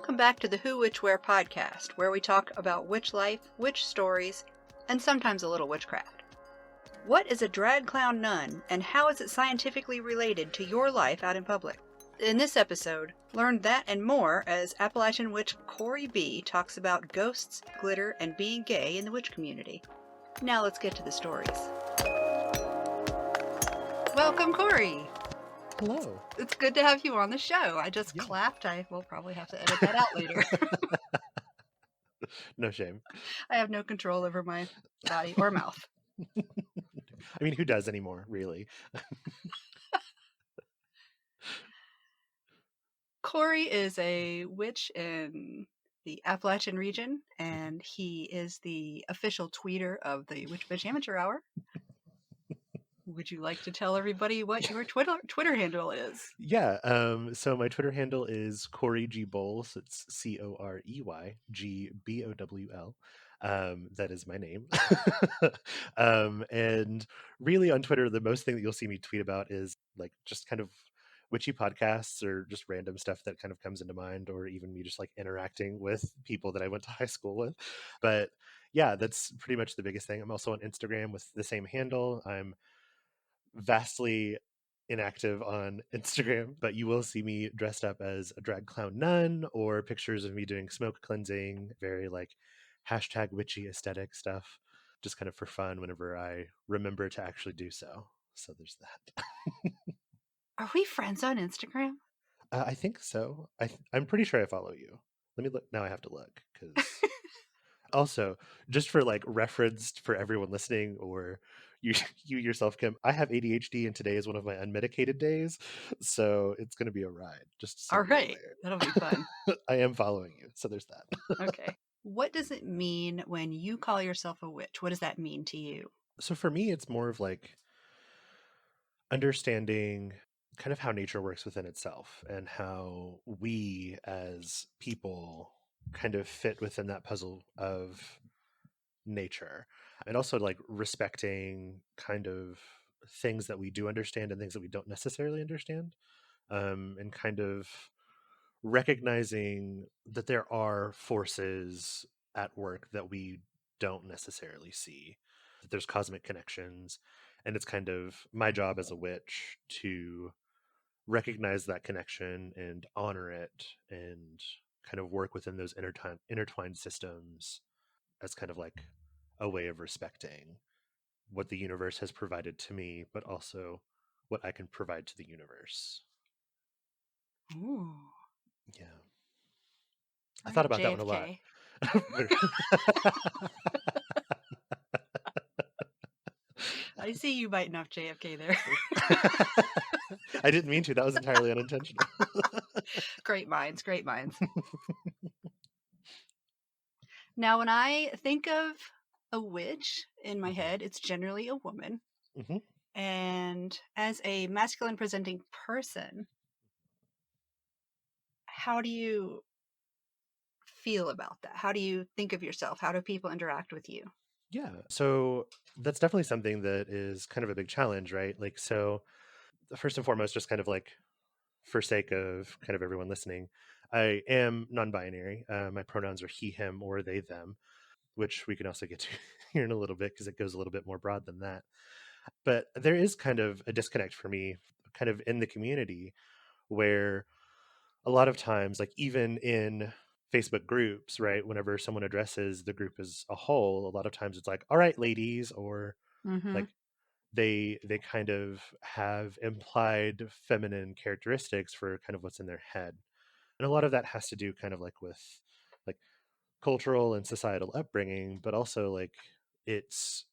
Welcome back to the Who, Witch, Where podcast, where we talk about witch life, witch stories, and sometimes a little witchcraft. What is a drag clown nun, and how is it scientifically related to your life out in public? In this episode, learn that and more as Appalachian witch Corey B. talks about ghosts, glitter, and being gay in the witch community. Now let's get to the stories. Welcome, Corey! Hello. It's good to have you on the show. I just clapped. I will probably have to edit that out later. No shame. I have no control over my body or mouth. I mean, who does anymore, really? Corey is a witch in the Appalachian region, and he is the official tweeter of the Witch Bitch Amateur Hour. Would you like to tell everybody what your Twitter handle is? Yeah. So my Twitter handle is Corey G Bowles. It's CoreyGBOWL. That is my name. And really on Twitter, the most thing that you'll see me tweet about is like just kind of witchy podcasts or just random stuff that kind of comes into mind, or even me just like interacting with people that I went to high school with. But yeah, that's pretty much the biggest thing. I'm also on Instagram with the same handle. I'm vastly inactive on Instagram, but you will see me dressed up as a drag clown nun or pictures of me doing smoke cleansing, very like hashtag witchy aesthetic stuff, just kind of for fun whenever I remember to actually do so. So there's that. Are we friends on Instagram? I think so. I'm pretty sure I follow you. Let me look. Now I have to look because also, just for like reference for everyone listening, or you yourself, Kim, I have ADHD and today is one of my unmedicated days, so it's going to be a ride. Just so all right, that'll be fun. I am following you, so there's that. Okay. What does it mean when you call yourself a witch? What does that mean to you? So for me, it's more of like understanding kind of how nature works within itself and how we as people kind of fit within that puzzle of nature, and also like respecting kind of things that we do understand and things that we don't necessarily understand, and kind of recognizing that there are forces at work that we don't necessarily see, that there's cosmic connections, and it's kind of my job as a witch to recognize that connection and honor it and kind of work within those intertwined systems as kind of like a way of respecting what the universe has provided to me, but also what I can provide to the universe. Ooh. Yeah. I thought about that one a lot. I see you biting off JFK there. I didn't mean to. That was entirely unintentional. Great minds, great minds. Now, when I think of a witch in my head, it's generally a woman. Mm-hmm. And as a masculine presenting person, how do you feel about that? How do you think of yourself? How do people interact with you? Yeah. So that's definitely something that is kind of a big challenge, right? Like, so first and foremost, just kind of like for sake of kind of everyone listening, I am non-binary. My pronouns are he, him, or they, them, which we can also get to here in a little bit because it goes a little bit more broad than that. But there is kind of a disconnect for me kind of in the community where a lot of times, like even in Facebook groups, right, whenever someone addresses the group as a whole, a lot of times it's like, all right, ladies, or like they kind of have implied feminine characteristics for kind of what's in their head. And a lot of that has to do kind of like with like cultural and societal upbringing, but also like it's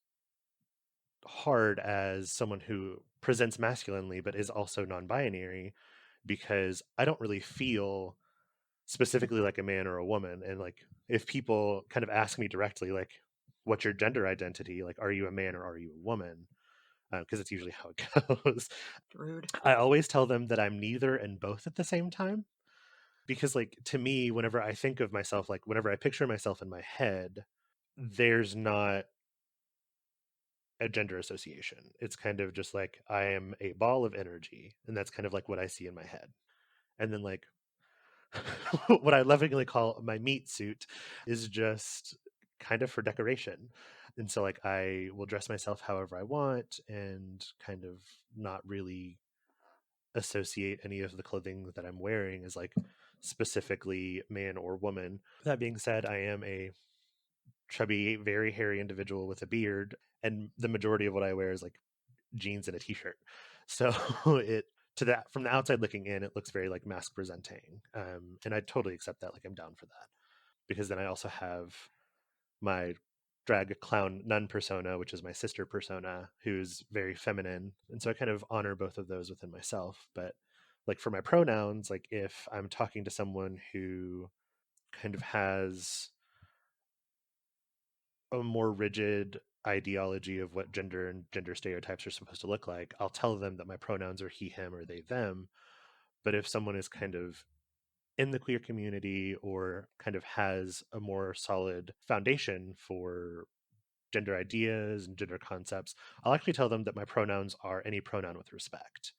hard as someone who presents masculinely but is also non-binary, because I don't really feel specifically like a man or a woman. And like if people kind of ask me directly like, what's your gender identity, like are you a man or are you a woman, because it's usually how it goes. Rude. I always tell them that I'm neither and both at the same time, because like to me, whenever I think of myself, like whenever I picture myself in my head, there's not a gender association. It's kind of just like I am a ball of energy, and that's kind of like what I see in my head. And then like what I lovingly call my meat suit is just kind of for decoration. And so like I will dress myself however I want and kind of not really associate any of the clothing that I'm wearing as like specifically man or woman. That being said, I am a chubby, very hairy individual with a beard, and the majority of what I wear is like jeans and a t-shirt. So it to that from the outside looking in, it looks very like mask presenting, and I totally accept that. Like I'm down for that because then I also have my drag clown nun persona, which is my sister persona, who's very feminine, and so I kind of honor both of those within myself. But like for my pronouns, like if I'm talking to someone who kind of has a more rigid ideology of what gender and gender stereotypes are supposed to look like, I'll tell them that my pronouns are he, him, or they, them. But if someone is kind of in the queer community or kind of has a more solid foundation for gender ideas and gender concepts, I'll actually tell them that my pronouns are any pronoun with respect.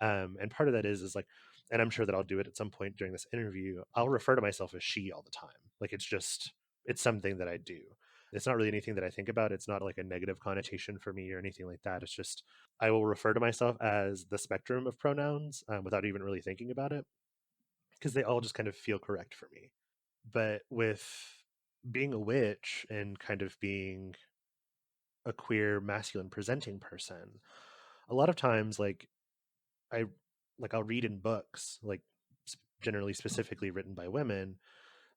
And part of that is like, and I'm sure that I'll do it at some point during this interview, I'll refer to myself as she all the time. Like it's something that I do. It's not really anything that I think about. It's not like a negative connotation for me or anything like that. It's just I will refer to myself as the spectrum of pronouns without even really thinking about it because they all just kind of feel correct for me. But with being a witch and kind of being a queer masculine presenting person, a lot of times I I'll read in books like generally specifically written by women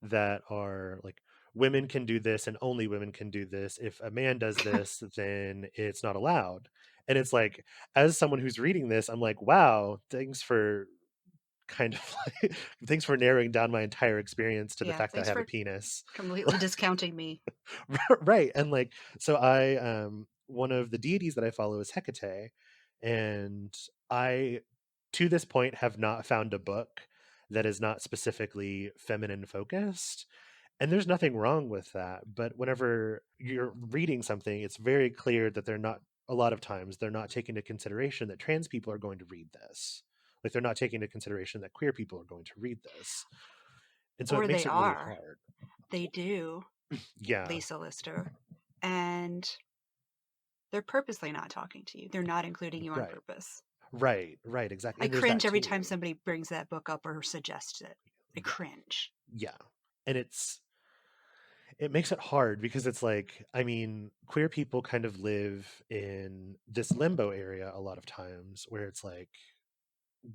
that are like women can do this and only women can do this. If a man does this, then it's not allowed. And it's like, as someone who's reading this, I'm like, wow, thanks for kind of like, thanks for narrowing down my entire experience to the Yeah, fact that I thanks have a for penis. completely discounting me. Right. And like, so I, one of the deities that I follow is Hecate. And I, to this point, have not found a book that is not specifically feminine focused. And there's nothing wrong with that. But whenever you're reading something, it's very clear that they're not, a lot of times, they're not taking into consideration that trans people are going to read this. Like they're not taking into consideration that queer people are going to read this. And so it Or they makes it really are. hard. They do, Yeah. Lisa Lister. And they're purposely not talking to you. They're not including you on Right. purpose. Right. Right. Exactly. I And there's cringe that every time too. somebody brings that book up or suggests it. I Yeah. cringe. Yeah. And it makes it hard because it's like, I mean, queer people kind of live in this limbo area a lot of times where it's like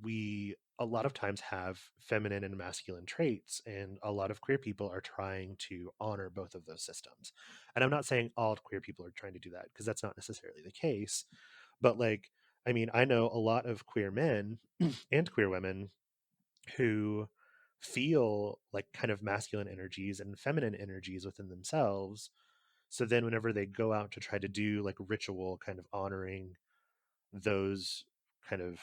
we a lot of times have feminine and masculine traits, and a lot of queer people are trying to honor both of those systems. And I'm not saying all queer people are trying to do that because that's not necessarily the case, but like, I mean, I know a lot of queer men and queer women who feel like kind of masculine energies and feminine energies within themselves. So then whenever they go out to try to do like ritual kind of honoring those kind of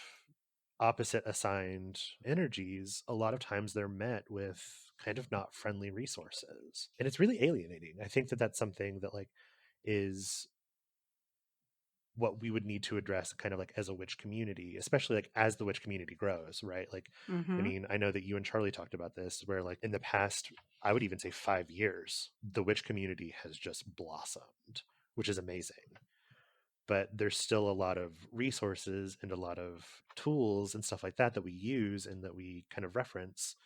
opposite assigned energies, a lot of times they're met with kind of not friendly resources. And it's really alienating. I think that that's something that like is what we would need to address kind of like as a witch community, especially like as the witch community grows, right? Like, I Mm-hmm. mean, I know that you and Charlie talked about this, where like in the past, I would even say 5 years, the witch community has just blossomed, which is amazing. But there's still a lot of resources and a lot of tools and stuff like that that we use and that we kind of reference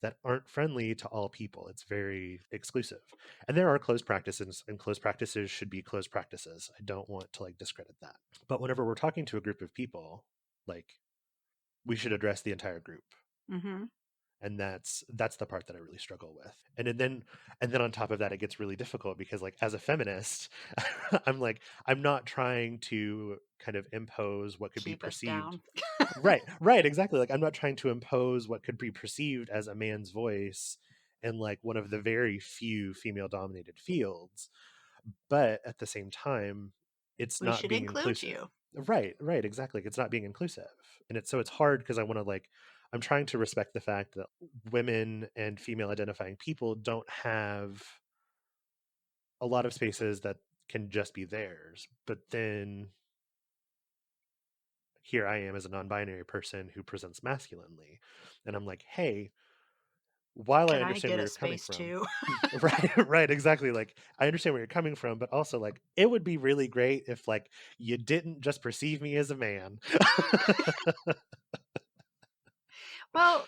that aren't friendly to all people. It's very exclusive. And there are closed practices, and closed practices should be closed practices. I don't want to like discredit that. But whenever we're talking to a group of people, like we should address the entire group. Mm-hmm. And that's the part that I really struggle with. And then on top of that, it gets really difficult because like as a feminist, I'm like, I'm not trying to kind of impose what could be Keep us perceived. down. Right, exactly. Like I'm not trying to impose what could be perceived as a man's voice in like one of the very few female dominated fields, but at the same time it's We not should being include inclusive. you. Right, exactly. It's not being inclusive. And it's hard because I want to like I'm trying to respect the fact that women and female identifying people don't have a lot of spaces that can just be theirs. But then here I am as a non-binary person who presents masculinely, and I'm like, hey, while I Can I understand get where a you're coming space from, too? right, exactly. Like, I understand where you're coming from, but also, like, it would be really great if, like, you didn't just perceive me as a man. Well,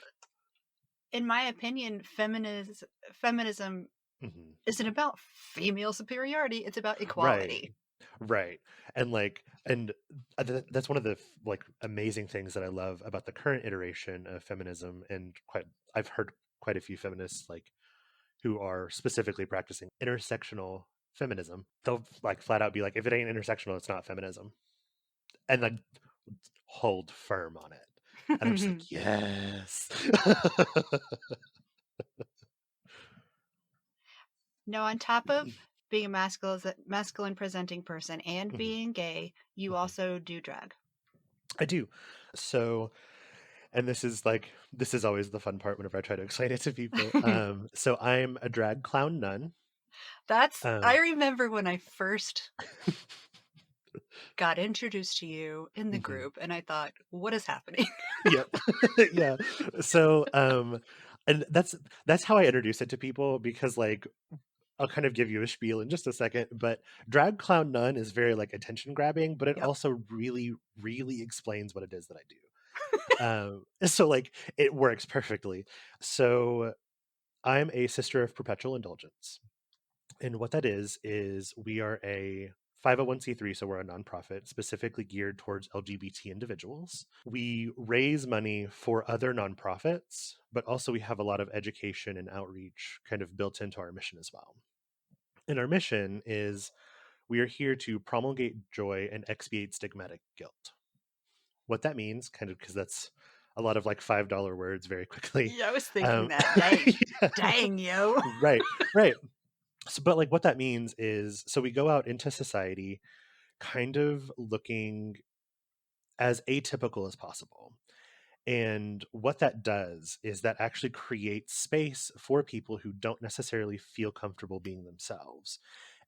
in my opinion, feminism Mhm. isn't about female superiority, it's about Right. equality. Right. And like, and that's one of the like amazing things that I love about the current iteration of feminism. And I've heard quite a few feminists like who are specifically practicing intersectional feminism. They'll like flat out be like, if it ain't intersectional, it's not feminism. And like hold firm on it. And I'm just like, yes. No, on top of being a masculine presenting person and Mhm, being gay, you mhm. also do drag. I do. So, and this is always the fun part whenever I try to explain it to people. So I'm a drag clown nun. I Um, remember when I first got introduced to you in the mhm. group and I thought, what is happening? Yep. Yeah. So and that's how I introduce it to people because like I'll kind of give you a spiel in just a second, but drag clown nun is very like attention grabbing, but it Yep. also really, really explains what it is that I do. So like it works perfectly. So I'm a sister of Perpetual Indulgence. And what that is we are a 501c3, so we're a nonprofit specifically geared towards LGBT individuals. We raise money for other nonprofits, but also we have a lot of education and outreach kind of built into our mission as well. And our mission is we are here to promulgate joy and expiate stigmatic guilt. What that means, kind of because that's a lot of like $5 words very quickly. Yeah, I was thinking that. Dang. Yeah, Dang, yo. right, right. So, but like what that means is, so we go out into society kind of looking as atypical as possible. And what that does is that actually creates space for people who don't necessarily feel comfortable being themselves.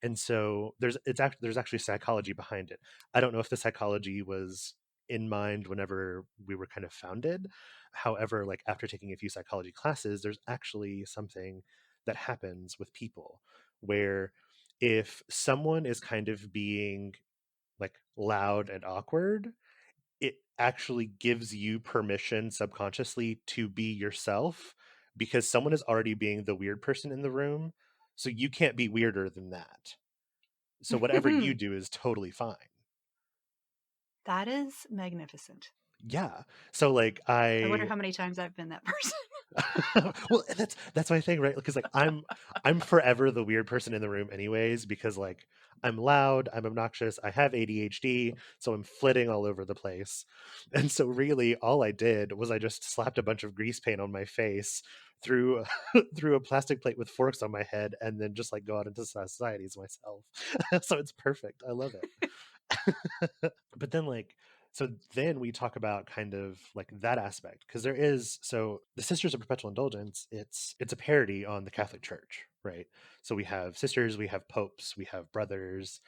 And so there's actually psychology behind it. I don't know if the psychology was in mind whenever we were kind of founded. However, like after taking a few psychology classes, there's actually something that happens with people where if someone is kind of being like loud and awkward, it actually gives you permission subconsciously to be yourself because someone is already being the weird person in the room. So you can't be weirder than that. So whatever you do is totally fine. That is magnificent. Yeah. So like I wonder I how many times I've been that person. well, that's my thing, right? Because like I'm forever the weird person in the room anyways, because like I'm loud, I'm obnoxious, I have ADHD, so I'm flitting all over the place. And so really all I did was I just slapped a bunch of grease paint on my face, threw threw a plastic plate with forks on my head, and then just like go out into society as myself. So it's perfect. I love it. But then like so then we talk about kind of like that aspect because there is so the Sisters of Perpetual Indulgence, it's a parody on the Catholic Church, right? So we have sisters, we have popes, we have brothers,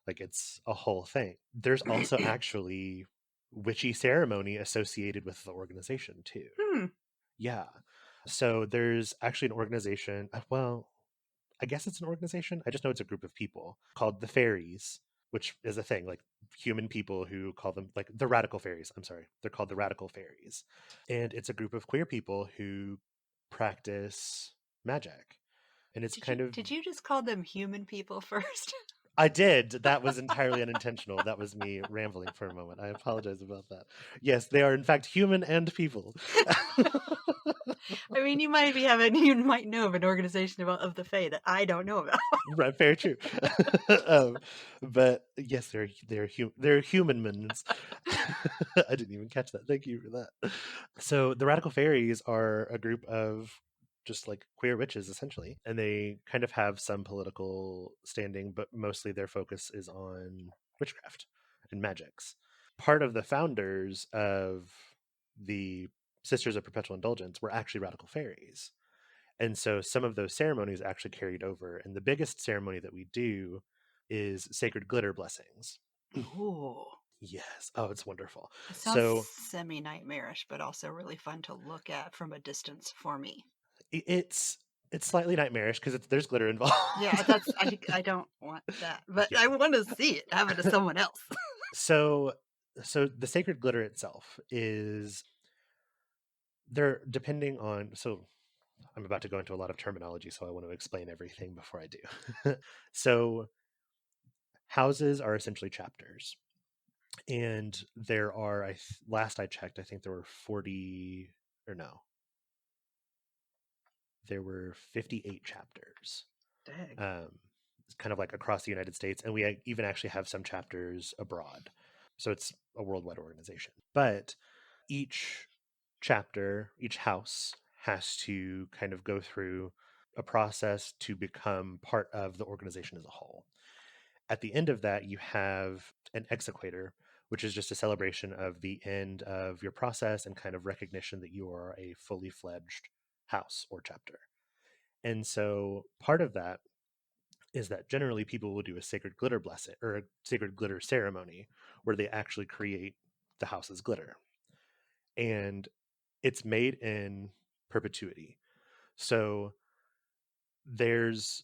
like it's a whole thing. There's also actually witchy ceremony associated with the organization too. Hmm. Yeah. So there's actually an organization, well, I guess it's an organization. I just know it's a group of people called the Fairies, which is a thing, like human people who call them like the radical fairies. I'm sorry. They're called the radical fairies. And it's a group of queer people who practice magic. And it's kind of Did you just call them human people first? I did. That was entirely unintentional. That was me rambling for a moment. I apologize about that. Yes, they are in fact human and people. I mean, you might know of an organization of the Fae that I don't know about. Right, very true. um, but yes, they're human mins. I didn't even catch that. Thank you for that. So the Radical Fairies are a group of just like queer witches essentially, and they kind of have some political standing, but mostly their focus is on witchcraft and magics. Part of the founders of the Sisters of Perpetual Indulgence were actually Radical Fairies, and so some of those ceremonies actually carried over. And the biggest ceremony that we do is sacred glitter blessings. Ooh. Yes. Oh, it's wonderful. It sounds So semi-nightmarish, but also really fun to look at from a distance for me. it's slightly nightmarish because there's glitter involved. Yeah, I don't want that, but Yeah. I want to see it happen to someone else. So the sacred glitter itself is there depending on so I'm about to go into a lot of terminology, so I want to explain everything before I do. So houses are essentially chapters, and there are last I checked, I think there were 40 or no, there were 58 chapters. Dang. It's kind of like across the United States, and we even actually have some chapters abroad. So it's a worldwide organization. But each chapter, each house has to kind of go through a process to become part of the organization as a whole. At the end of that, you have an exequator, which is just a celebration of the end of your process and kind of recognition that you are a fully fledged house or chapter. And so part of that is that generally people will do a sacred glitter blessing or a sacred glitter ceremony where they actually create the house's glitter. And it's made in perpetuity. So there's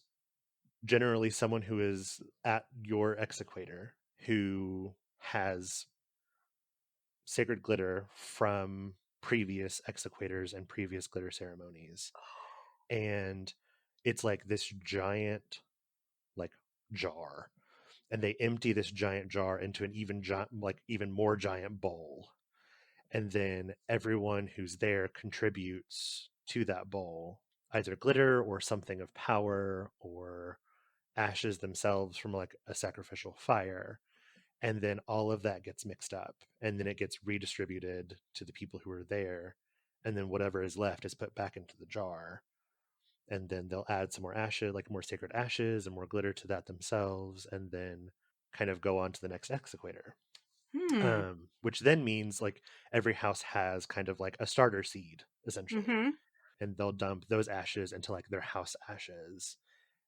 generally someone who is at your exequator who has sacred glitter from previous exequators and previous glitter ceremonies. And it's like this giant like jar, and they empty this giant jar into an even more giant bowl, and then everyone who's there contributes to that bowl either glitter or something of power or ashes themselves from like a sacrificial fire, and then all of that gets mixed up and then it gets redistributed to the people who are there, and then whatever is left is put back into the jar, and then they'll add some more ashes, like more sacred ashes and more glitter to that themselves, and then kind of go on to the next exequator. Hmm. Which then means like every house has kind of like a starter seed essentially, Mm-hmm. and they'll dump those ashes into like their house ashes,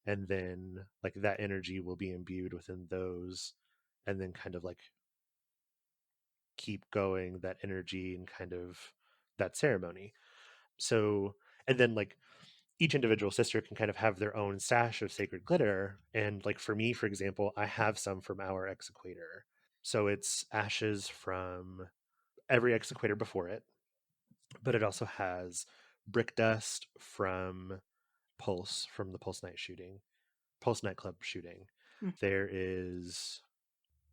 and then like that energy will be imbued within those, and then kind of like keep going that energy and kind of that ceremony. So, and then like each individual sister can kind of have their own stash of sacred glitter. And like for me, for example, I have some from our exequator. So it's ashes from every exequator before it, but it also has brick dust from from the Pulse nightclub shooting. There is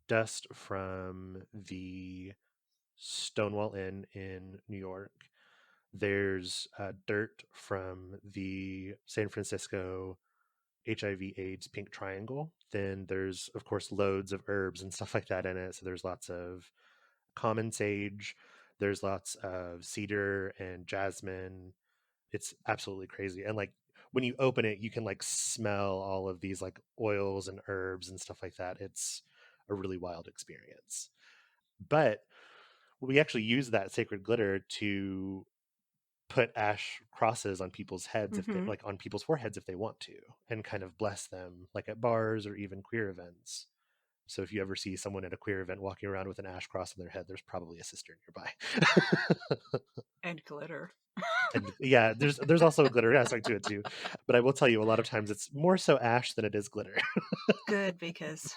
dust from the Stonewall Inn in New York. There's dirt from the San Francisco HIV/AIDS Pink Triangle. Then there's, of course, loads of herbs and stuff like that in it. So there's lots of common sage. There's lots of cedar and jasmine. It's absolutely crazy. And like when you open it, you can like smell all of these like oils and herbs and stuff like that. It's a really wild experience. But we actually use that sacred glitter to put ash crosses on people's heads if they Mm-hmm. like on people's foreheads if they want to, and kind of bless them like at bars or even queer events. So if you ever see someone at a queer event walking around with an ash cross on their head, there's probably a sister nearby. And glitter. And yeah, there's also a glitter aspect to it too. But I will tell you, a lot of times it's more so ash than it is glitter. Good, because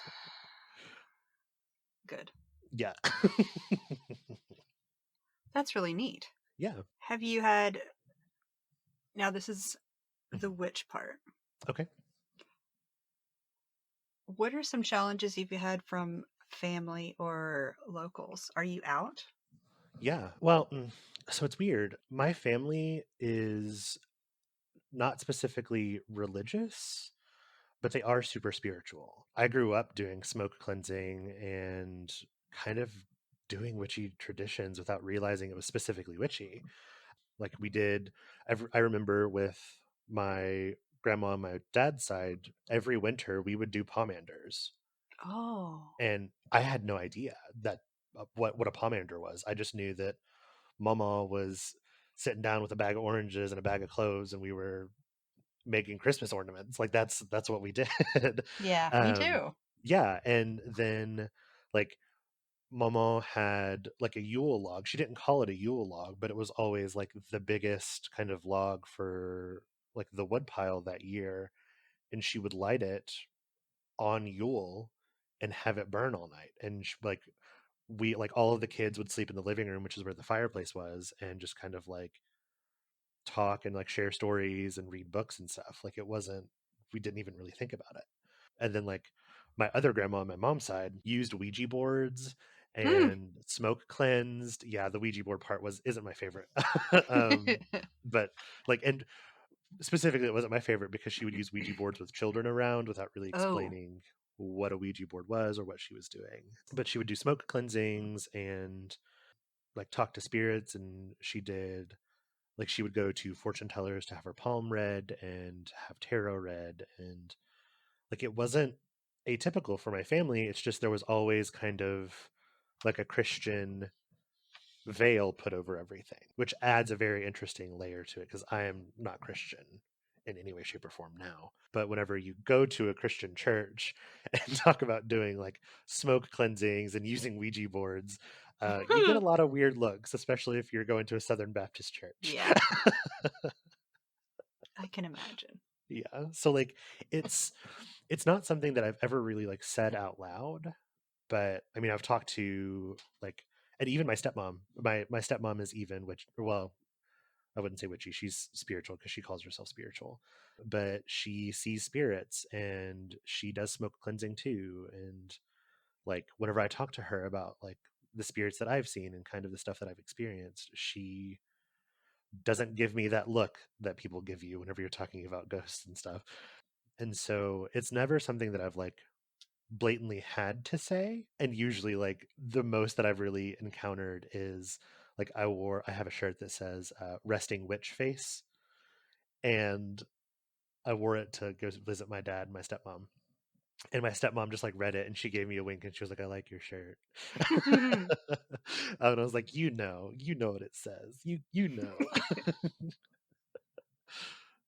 good. Yeah. That's really neat. Yeah. Have you had, now this is the witch part. Okay. What are some challenges you've had from family or locals? Are you out? Yeah. Well, so it's weird. My family is not specifically religious, but they are super spiritual. I grew up doing smoke cleansing and kind of doing witchy traditions without realizing it was specifically witchy. Like we did, I remember with my grandma on my dad's side, every winter we would do pomanders. Oh. And I had no idea that what a pomander was. I just knew that Mama was sitting down with a bag of oranges and a bag of cloves, and we were making Christmas ornaments. Like that's what we did. Yeah, me um, too. yeah, and then like Mama had like a Yule log. She didn't call it a Yule log, but it was always like the biggest kind of log for like the wood pile that year. And she would light it on Yule and have it burn all night. And like we like all of the kids would sleep in the living room, which is where the fireplace was, and just kind of like talk and like share stories and read books and stuff. Like it wasn't, we didn't even really think about it. And then like my other grandma on my mom's side used Ouija boards Hmm. and smoke cleansed. Yeah, the Ouija board part isn't my favorite. But like, and specifically it wasn't my favorite because she would use Ouija boards with children around without really Oh. explaining what a Ouija board was or what she was doing. But she would do smoke cleansings and like talk to spirits, and she did like she would go to fortune tellers to have her palm read and have tarot read. And like it wasn't atypical for my family. It's just there was always kind of like a Christian veil put over everything, which adds a very interesting layer to it because I am not Christian in any way, shape, or form now. But whenever you go to a Christian church and talk about doing like smoke cleansings and using Ouija boards, you get a lot of weird looks, especially if you're going to a Southern Baptist church. Yeah, I can imagine. Yeah. So like it's it's not something that I've ever really like said out loud, but I mean I've talked to like, and even my stepmom. My stepmom is even, which, well, I wouldn't say witchy. She's spiritual because she calls herself spiritual, but she sees spirits and she does smoke cleansing too. And like whenever I talk to her about like the spirits that I've seen and kind of the stuff that I've experienced, she doesn't give me that look that people give you whenever you're talking about ghosts and stuff. And so it's never something that I've like blatantly had to say. And usually like the most that I've really encountered is like I have a shirt that says resting witch face, and I wore it to go visit my dad and my stepmom. And my stepmom just like read it and she gave me a wink and she was like, I like your shirt. And I was like, you know what it says. You know.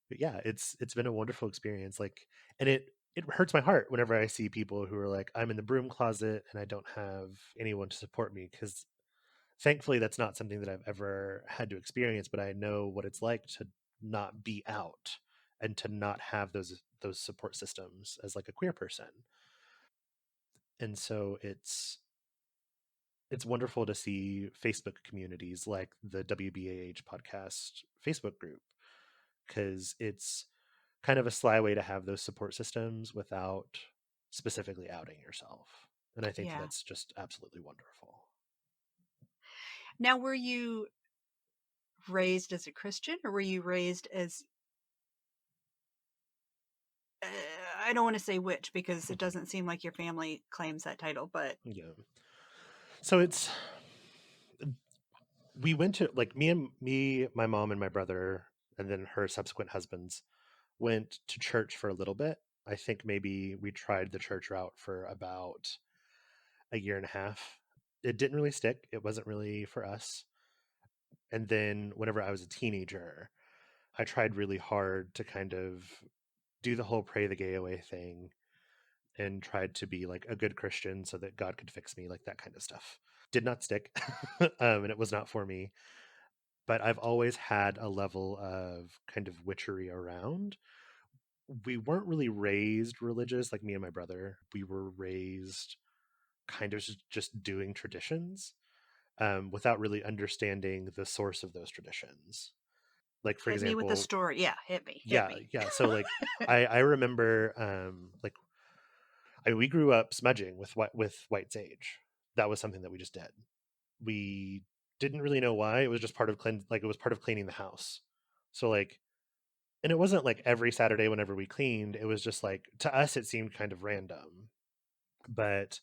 But yeah, it's been a wonderful experience. Like, and it hurts my heart whenever I see people who are like, I'm in the broom closet and I don't have anyone to support me, because thankfully that's not something that I've ever had to experience, but I know what it's like to not be out and to not have those support systems as like a queer person. And so it's wonderful to see Facebook communities like the WBAH podcast Facebook group, because it's kind of a sly way to have those support systems without specifically outing yourself. And I think that Yeah. that's just absolutely wonderful. Now, were you raised as a Christian, or were you raised as uh, I don't want to say witch because it doesn't seem like your family claims that title, but Yeah. So it's we went to like my mom and my brother and then her subsequent husbands went to church for a little bit. I think maybe we tried the church route for about a year and a half. It didn't really stick. It wasn't really for us. And then whenever I was a teenager, I tried really hard to kind of do the whole pray the gay away thing and tried to be like a good Christian so that God could fix me, like that kind of stuff. Did not stick. And it was not for me. But I've always had a level of kind of witchery around. We weren't really raised religious like me and my brother. We were raised kind of just doing traditions, without really understanding the source of those traditions. Like, for hit me with the example, story. Yeah, hit me, hit yeah, me. yeah. So like I remember like I mean, we grew up smudging with white sage. That was something that we just did. We didn't really know why. It was just part of it was part of cleaning the house. So like, and it wasn't like every Saturday whenever we cleaned. It was just like, to us it seemed kind of random. But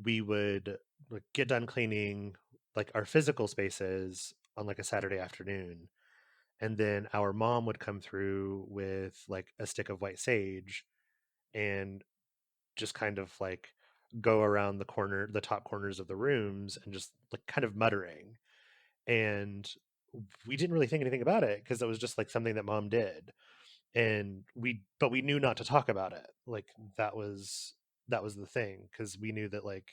we would like get done cleaning like our physical spaces on like a Saturday afternoon, and then our mom would come through with like a stick of white sage and just kind of like go around the top corners of the rooms and just like kind of muttering. And we didn't really think anything about it because it was just like something that mom did. And but we knew not to talk about it. Like that was the thing, because we knew that like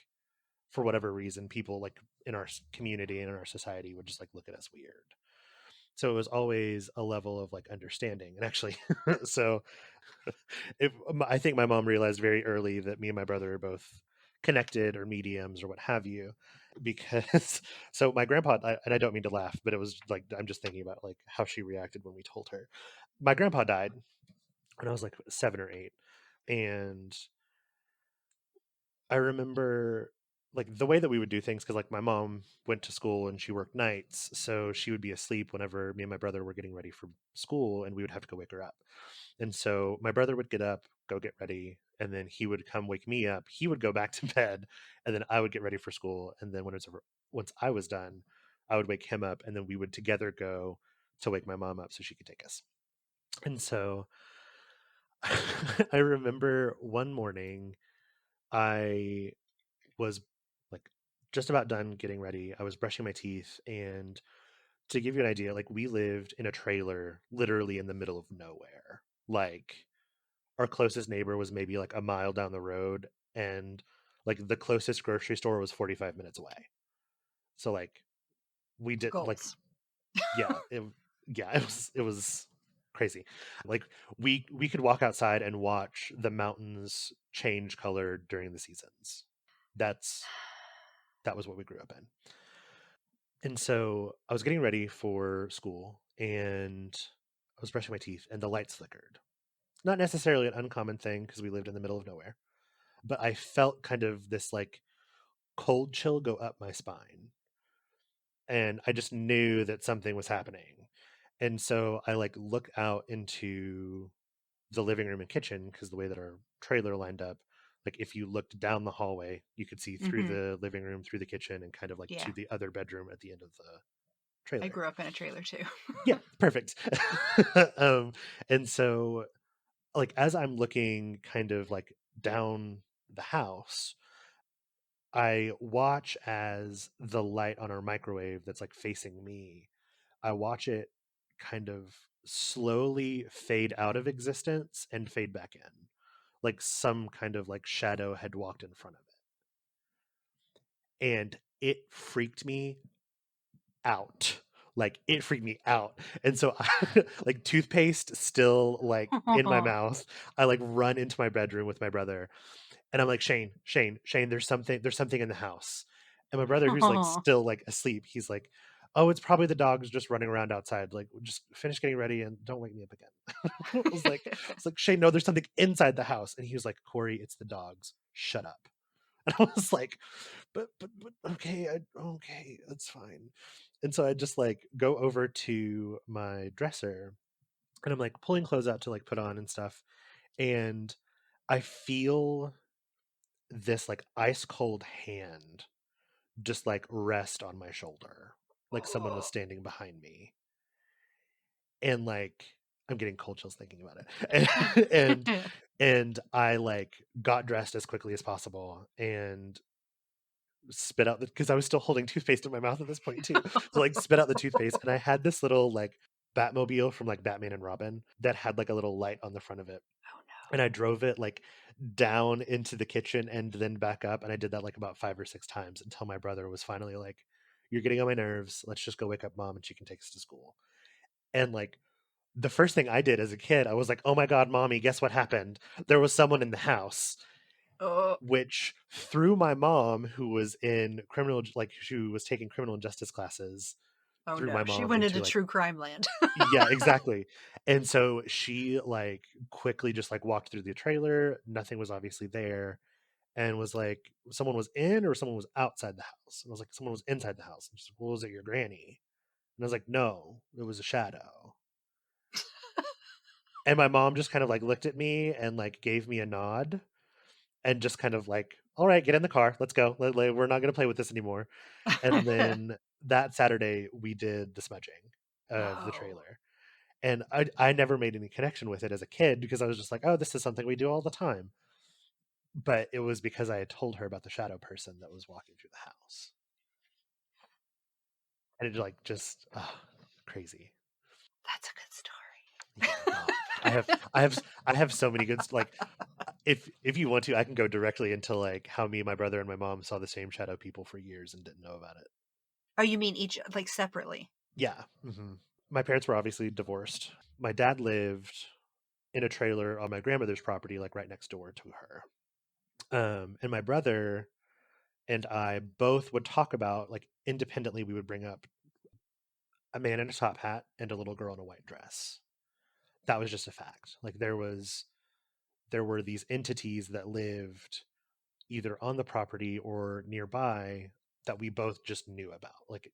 for whatever reason, people like in our community and in our society would just like look at us weird. So it was always a level of like understanding. And actually, so I think my mom realized very early that me and my brother are both connected or mediums or what have you, because so my grandpa, and I don't mean to laugh, but it was like I'm just thinking about like how she reacted when we told her. My grandpa died when I was like 7 or 8, and I remember like the way that we would do things, because like my mom went to school and she worked nights, so she would be asleep whenever me and my brother were getting ready for school, and we would have to go wake her up. And so my brother would get up, go get ready, and then he would come wake me up. He would go back to bed, and then I would get ready for school. And then once I was done, I would wake him up, and then we would together go to wake my mom up so she could take us. And so I remember one morning I was like just about done getting ready. I was brushing my teeth, and to give you an idea, like we lived in a trailer literally in the middle of nowhere. Like our closest neighbor was maybe like a mile down the road, and like the closest grocery store was 45 minutes away. So like we did like Goals. yeah, it was crazy. Like we could walk outside and watch the mountains change color during the seasons. That's that was what we grew up in. And so I was getting ready for school, and I was brushing my teeth and the lights flickered. Not necessarily an uncommon thing because we lived in the middle of nowhere, but I felt kind of this like cold chill go up my spine. And I just knew that something was happening. And so I like look out into the living room and kitchen, because the way that our trailer lined up, like if you looked down the hallway, you could see through Mm-hmm. the living room, through the kitchen, and kind of like Yeah. to the other bedroom at the end of the I trailer. grew up in a trailer too. Yeah, perfect. um, and so like as I'm looking kind of like down the house, I watch as the light on our microwave that's like facing me, I watch it kind of slowly fade out of existence and fade back in. Like some kind of like shadow had walked in front of it. And it freaked me out. Like it freaked me out. And so I like toothpaste still like in my mouth. I like run into my bedroom with my brother, and I'm like, Shane, there's something in the house. And my brother, who's like still like asleep, he's like, oh, it's probably the dogs just running around outside. Like, just finish getting ready and don't wake me up again. I was like, Shane, no, there's something inside the house. And he was like, Corey, it's the dogs. Shut up. And I was like, but okay, okay, that's fine. And so I just like go over to my dresser, and I'm like pulling clothes out to like put on and stuff. And I feel this like ice cold hand just like rest on my shoulder, like someone was standing behind me. And like I'm getting cold chills thinking about it. And I like got dressed as quickly as possible and spit out because I was still holding toothpaste in my mouth at this point too. So like spit out the toothpaste, and I had this little like Batmobile from like Batman and Robin that had like a little light on the front of it. Oh And I drove it like down into the kitchen and then back up. And I did that like about 5 or 6 times until my brother was finally like, you're getting on my nerves. Let's just go wake up mom and she can take us to school. And like the first thing I did as a kid, I was like, oh my God, mommy, guess what happened? There was someone in the house, no. Oh, which through my mom, who was in like she was taking criminal justice classes, oh through no. my She mom went into into like, true crime land. yeah, exactly. And so she like quickly just like walked through the trailer. Nothing was obviously there, and was like, someone was in or someone was outside the house. And I was like, someone was inside the house. And she's like, well, was it your granny? And I was like, no, it was a shadow. And my mom just kind of like looked at me and like gave me a nod and just kind of like, all right, get in the car. Let's go. We're not going to play with this anymore. And then that Saturday, we did the smudging of the Oh. trailer. And I never made any connection with it as a kid because I was just like, oh, this is something we do all the time. But it was because I had told her about the shadow person that was walking through the house. And it like just crazy. That's a good story. Yeah. Oh, I have so many good like if you want to, I can go directly into like how me, my brother, and my mom saw the same shadow people for years and didn't know about it. Oh, you mean each, like, separately? Yeah. My parents were obviously divorced. My dad lived in a trailer on my grandmother's property, like right next door to her. And my brother and I both would talk about, like, independently, we would bring up a man in a top hat and a little girl in a white dress. That was just a fact. Like there were these entities that lived either on the property or nearby that we both just knew about. Like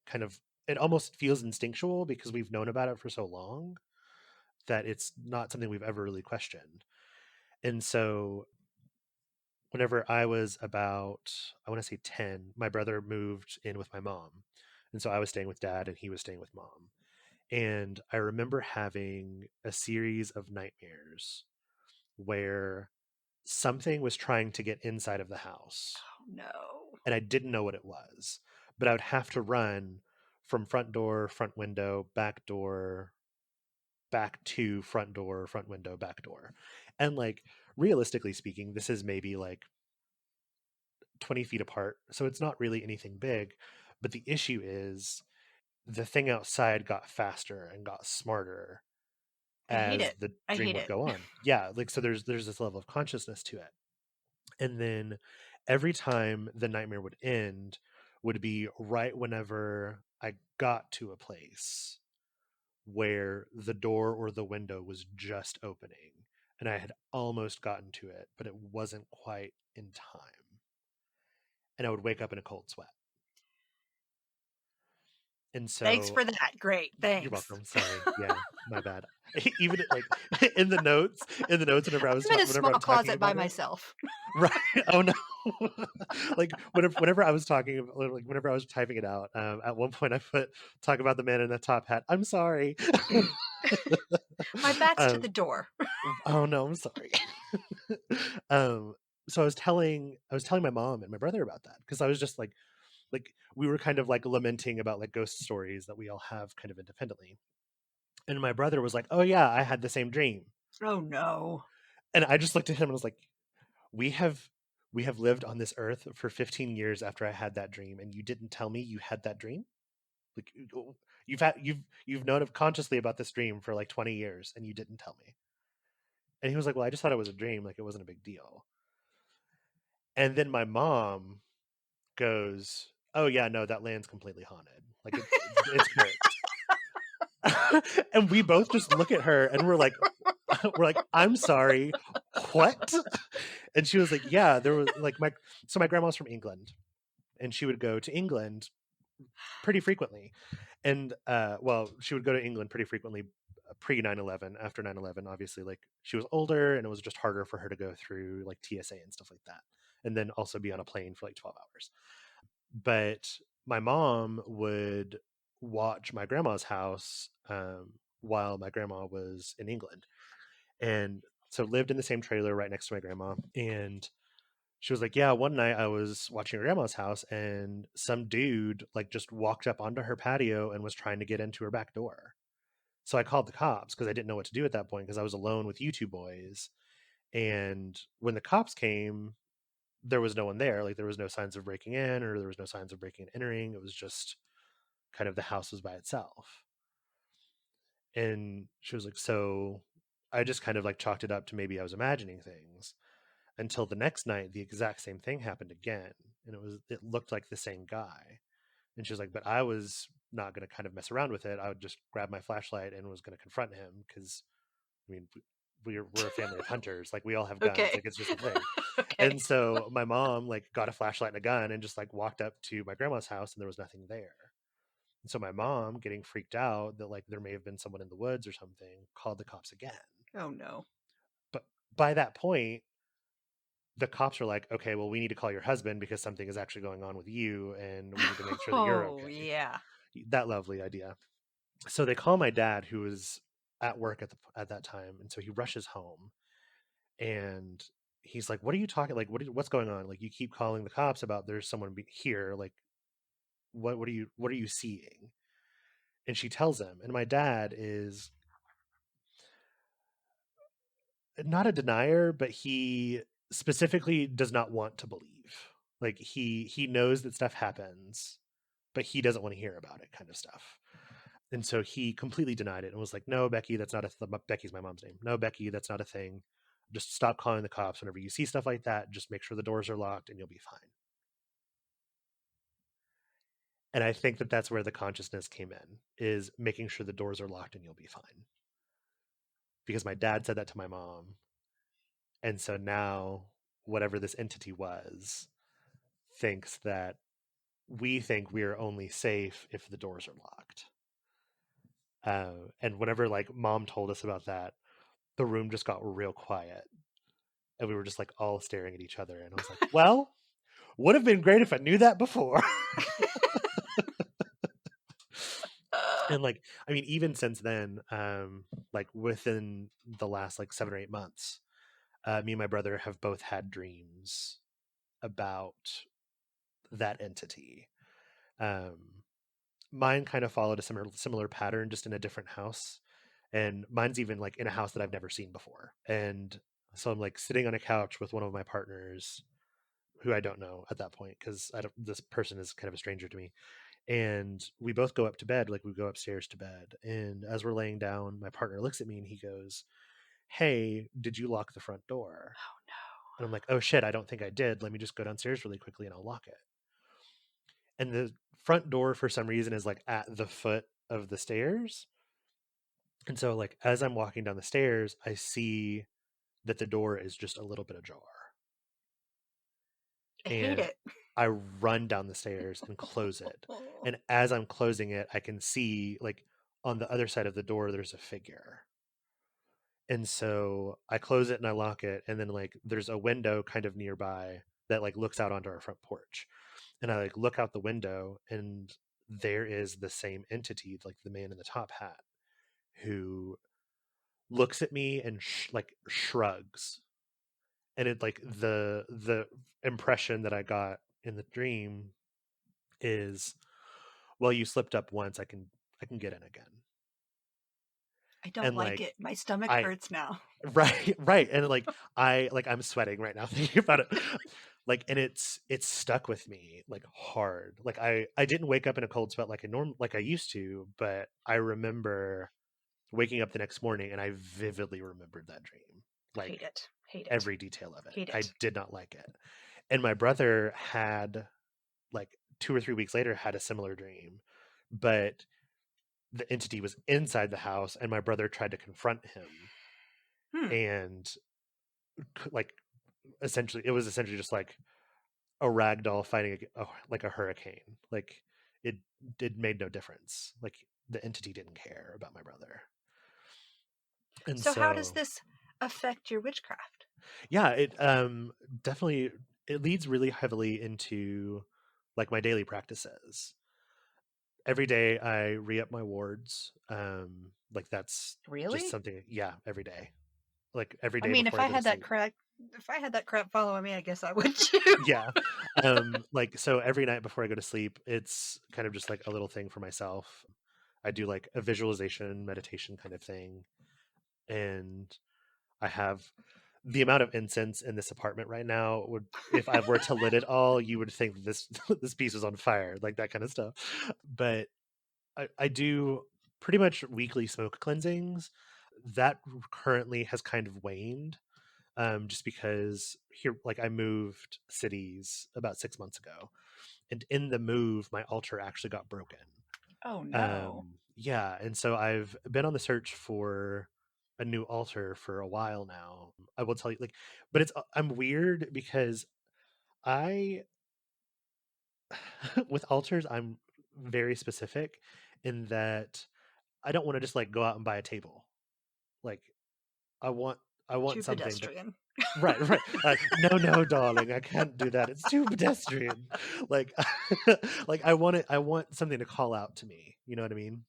it almost feels instinctual because we've known about it for so long that it's not something we've ever really questioned. And so whenever I was about, I want to say 10, my brother moved in with my mom. And so I was staying with dad and he was staying with mom. And I remember having a series of nightmares where something was trying to get inside of the house Oh, no. and I didn't know what it was, but I would have to run from front door, front window, back door, back to front door, front window, back door. And like realistically speaking, this is maybe like 20 feet apart. So it's not really anything big. But the issue is the thing outside got faster and got smarter I hate as it. the I dream hate would it. go on. Yeah, like so there's this level of consciousness to it. And then every time the nightmare would end would be right whenever I got to a place where the door or the window was just opening and I had almost gotten to it, but it wasn't quite in time. And I would wake up in a cold sweat. And Thanks so for that. Great. you're Thanks. welcome. Sorry. Yeah, my bad. Even like in the notes I'm in a whenever small I'm talking closet by about it, myself. right? Oh no! Like whenever I was talking, like whenever I was typing it out, at one point I put talk about the man in the top hat. I'm sorry. My back's to um, the door. oh no, I'm sorry. um, so I was telling my mom and my brother about that because I was just like we were kind of like lamenting about like ghost stories that we all have kind of independently. And my brother was like, "Oh yeah, I had the same dream." Oh, no. And I just looked at him and was like, "We have we have lived on this earth for 15 years after I had that dream and you didn't tell me you had that dream? Like you've known consciously about this dream for like 20 years and you didn't tell me." And he was like, "Well, I just thought it was a dream, like it wasn't a big deal." And then my mom goes, "Oh yeah, no, that land's completely haunted. Like it's cursed." And we both just look at her and we're like, "I'm sorry, what?" And she was like, "Yeah, there was like my grandma's from England and she would go to England pretty frequently." And well, she would go to England pretty frequently pre 9/11. After 9/11, obviously, like she was older and it was just harder for her to go through like TSA and stuff like that. And then also be on a plane for like 12 hours. But my mom would watch my grandma's house while my grandma was in England. And so lived in the same trailer right next to my grandma. And she was like, "Yeah, one night I was watching her grandma's house and some dude like just walked up onto her patio and was trying to get into her back door." So I called the cops because I didn't know what to do at that point because I was alone with you two boys. And when the cops came, there was no one there. Like there was no signs of breaking in or there was no signs of breaking and entering. It was just kind of the house was by itself. And she was like, "So I just kind of like chalked it up to maybe I was imagining things." Until the next night, the exact same thing happened again. And it looked like the same guy. And she was like, "But I was not going to kind of mess around with it. I would just grab my flashlight and was going to confront him because, I mean, we're a family of hunters. Like we all have guns. Okay. Like it's just a thing." Okay. And so my mom like got a flashlight and a gun and just like walked up to my grandma's house and there was nothing there. And so my mom, getting freaked out that like there may have been someone in the woods or something, called the cops again. Oh, no. But by that point, the cops are like, "Okay, well, we need to call your husband because something is actually going on with you and we need to make sure that you're Oh, okay." yeah. That lovely idea. So they call my dad, who was at work at that time, and so he rushes home and he's like, "What are you talking? Like, what's going on? Like, you keep calling the cops about there's someone here. Like, what are you seeing?" And she tells him, and my dad is not a denier, but he specifically does not want to believe. Like he knows that stuff happens, but he doesn't want to hear about it, kind of stuff. And so he completely denied it and was like, "No, Becky, that's not Becky's my mom's name. No, Becky, that's not a thing. Just stop calling the cops whenever you see stuff like that. Just make sure the doors are locked and you'll be fine." And I think that that's where the consciousness came in, is making sure the doors are locked and you'll be fine. Because my dad said that to my mom. And so now whatever this entity was thinks that we think we are only safe if the doors are locked. And whenever like mom told us about that, the room just got real quiet. And we were just like all staring at each other. And I was like, well, would have been great if I knew that before. And like, I mean, even since then, like within the last like 7 or 8 months, me and my brother have both had dreams about that entity. Mine kind of followed a similar pattern, just in a different house. And mine's even like in a house that I've never seen before. And so I'm like sitting on a couch with one of my partners who I don't know at that point, because this person is kind of a stranger to me. And we both go up to bed, like we go upstairs to bed. And as we're laying down, my partner looks at me and he goes, "Hey, did you lock the front door?" Oh no. And I'm like, "Oh shit, I don't think I did. Let me just go downstairs really quickly and I'll lock it." And the front door for some reason is like at the foot of the stairs. And so like as I'm walking down the stairs, I see that the door is just a little bit ajar. I hate And it. I run down the stairs and close it. And as I'm closing it, I can see like on the other side of the door there's a figure. And so I close it and I lock it, and then like there's a window kind of nearby that like looks out onto our front porch. And I like look out the window, and there is the same entity, like the man in the top hat, who looks at me and like shrugs. And it like the impression that I got in the dream is, well, you slipped up once, I can get in again. I don't And like like it. My stomach I hurts now. right. And like I'm sweating right now thinking about it. Like, and it's stuck with me like hard. Like I didn't wake up in a cold sweat like I used to, but I remember waking up the next morning and I vividly remembered that dream. Like Hate it. Hate it. every detail of it. Hate I it. did not like it. And my brother had like 2 or 3 weeks later had a similar dream, but the entity was inside the house and my brother tried to confront him. And like it was essentially just like a rag doll fighting like a hurricane. Like it made no difference. Like the entity didn't care about my brother. And So how does so this affect your witchcraft? yeah, it definitely, it leads really heavily into like my daily practices. Every day I re-up my wards. Like that's just Really? something, yeah, every day. Like every I day mean, before I go to sleep. if I had that crap following me, I guess I would too. Yeah. Like so every night before I go to sleep, it's kind of just like a little thing for myself. I do like a visualization meditation kind of thing. And I have the amount of incense in this apartment right now would, if I were to lit it all, you would think this this piece is on fire, like that kind of stuff. But I do pretty much weekly smoke cleansings. That currently has kind of waned, just because here, like I moved cities about 6 months ago, and in the move, my altar actually got broken. Oh no. Yeah, and so I've been on the search for a new altar for a while now. I will tell you, like, but I'm weird because I with altars I'm very specific in that I don't want to just like go out and buy a table. Like I want Too something that pedestrian. right. No, darling, I can't do that. It's too pedestrian. Like like I want something to call out to me. You know what I mean?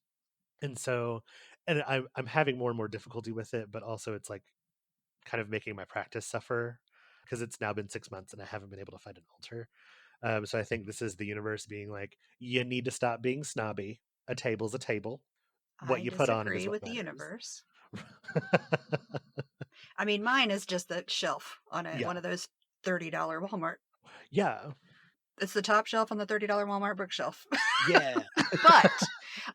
And so, and I'm having more and more difficulty with it, but also it's like kind of making my practice suffer because it's now been 6 months and I haven't been able to find an altar. So I think this is the universe being like, you need to stop being snobby. A table's a table. What I you put on it is disagree what with the matters. universe. I mean, mine is just the shelf on Yeah. one of those $30 Walmart. Yeah. It's the top shelf on the $30 Walmart bookshelf. Yeah. But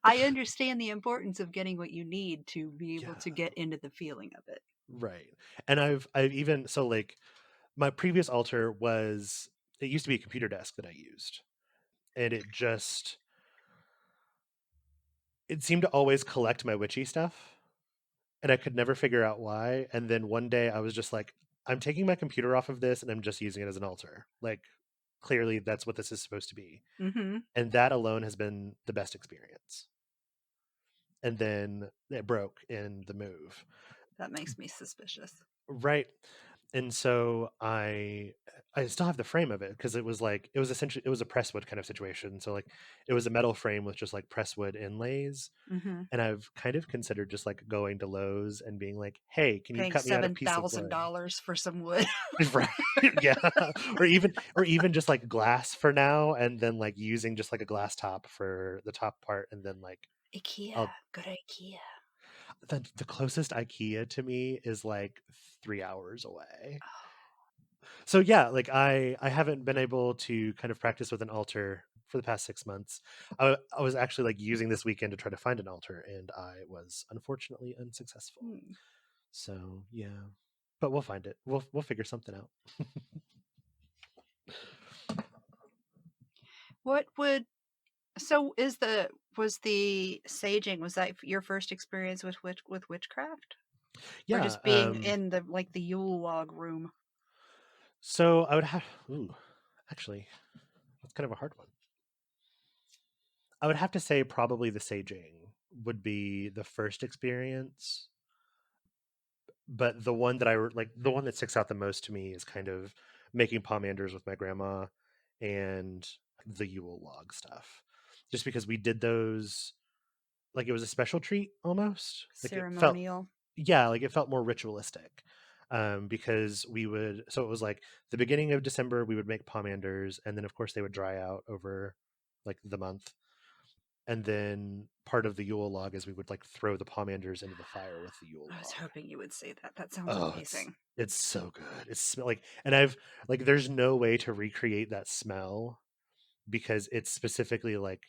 I understand the importance of getting what you need to be able Yeah. to get into the feeling of it. Right. And I've even, so like my previous altar was, it used to be a computer desk that I used. And it seemed to always collect my witchy stuff. And I could never figure out why. And then one day I was just like, I'm taking my computer off of this and I'm just using it as an altar. Like, clearly that's what this is supposed to be. Mm-hmm. And that alone has been the best experience. And then it broke in the move. That makes me suspicious. Right. And so I still have the frame of it, because it was essentially, it was a presswood kind of situation. So like it was a metal frame with just like presswood inlays. Mm-hmm. And I've kind of considered just like going to Lowe's and being like, hey, can you Paying cut me out a piece of wood? $7,000 for some wood. Right. Yeah. Or even just like glass for now, and then like using just like a glass top for the top part, and then like IKEA. I'll, Go to IKEA. the closest IKEA to me is like 3 hours away. So yeah, like I haven't been able to kind of practice with an altar for the past 6 months. I was actually like using this weekend to try to find an altar, and I was unfortunately unsuccessful. So yeah, but we'll find it. We'll figure something out. What would so was the saging, was that your first experience with witchcraft? Or Yeah. just being in the like the Yule log room? So I would have. Ooh, actually, that's kind of a hard one. I would have to say probably the saging would be the first experience, but the one that the one that sticks out the most to me is kind of making pomanders with my grandma and the Yule log stuff. Just because we did those, like it was a special treat almost. Like it felt, Ceremonial. yeah, like it felt more ritualistic. Because so it was like the beginning of December, we would make pomanders, and then of course they would dry out over like the month. And then part of the Yule log is we would like throw the pomanders into the fire with the Yule I was log. hoping you would say that. That sounds Oh, amazing. it's so good. It's like, and I've like, there's no way to recreate that smell, because it's specifically like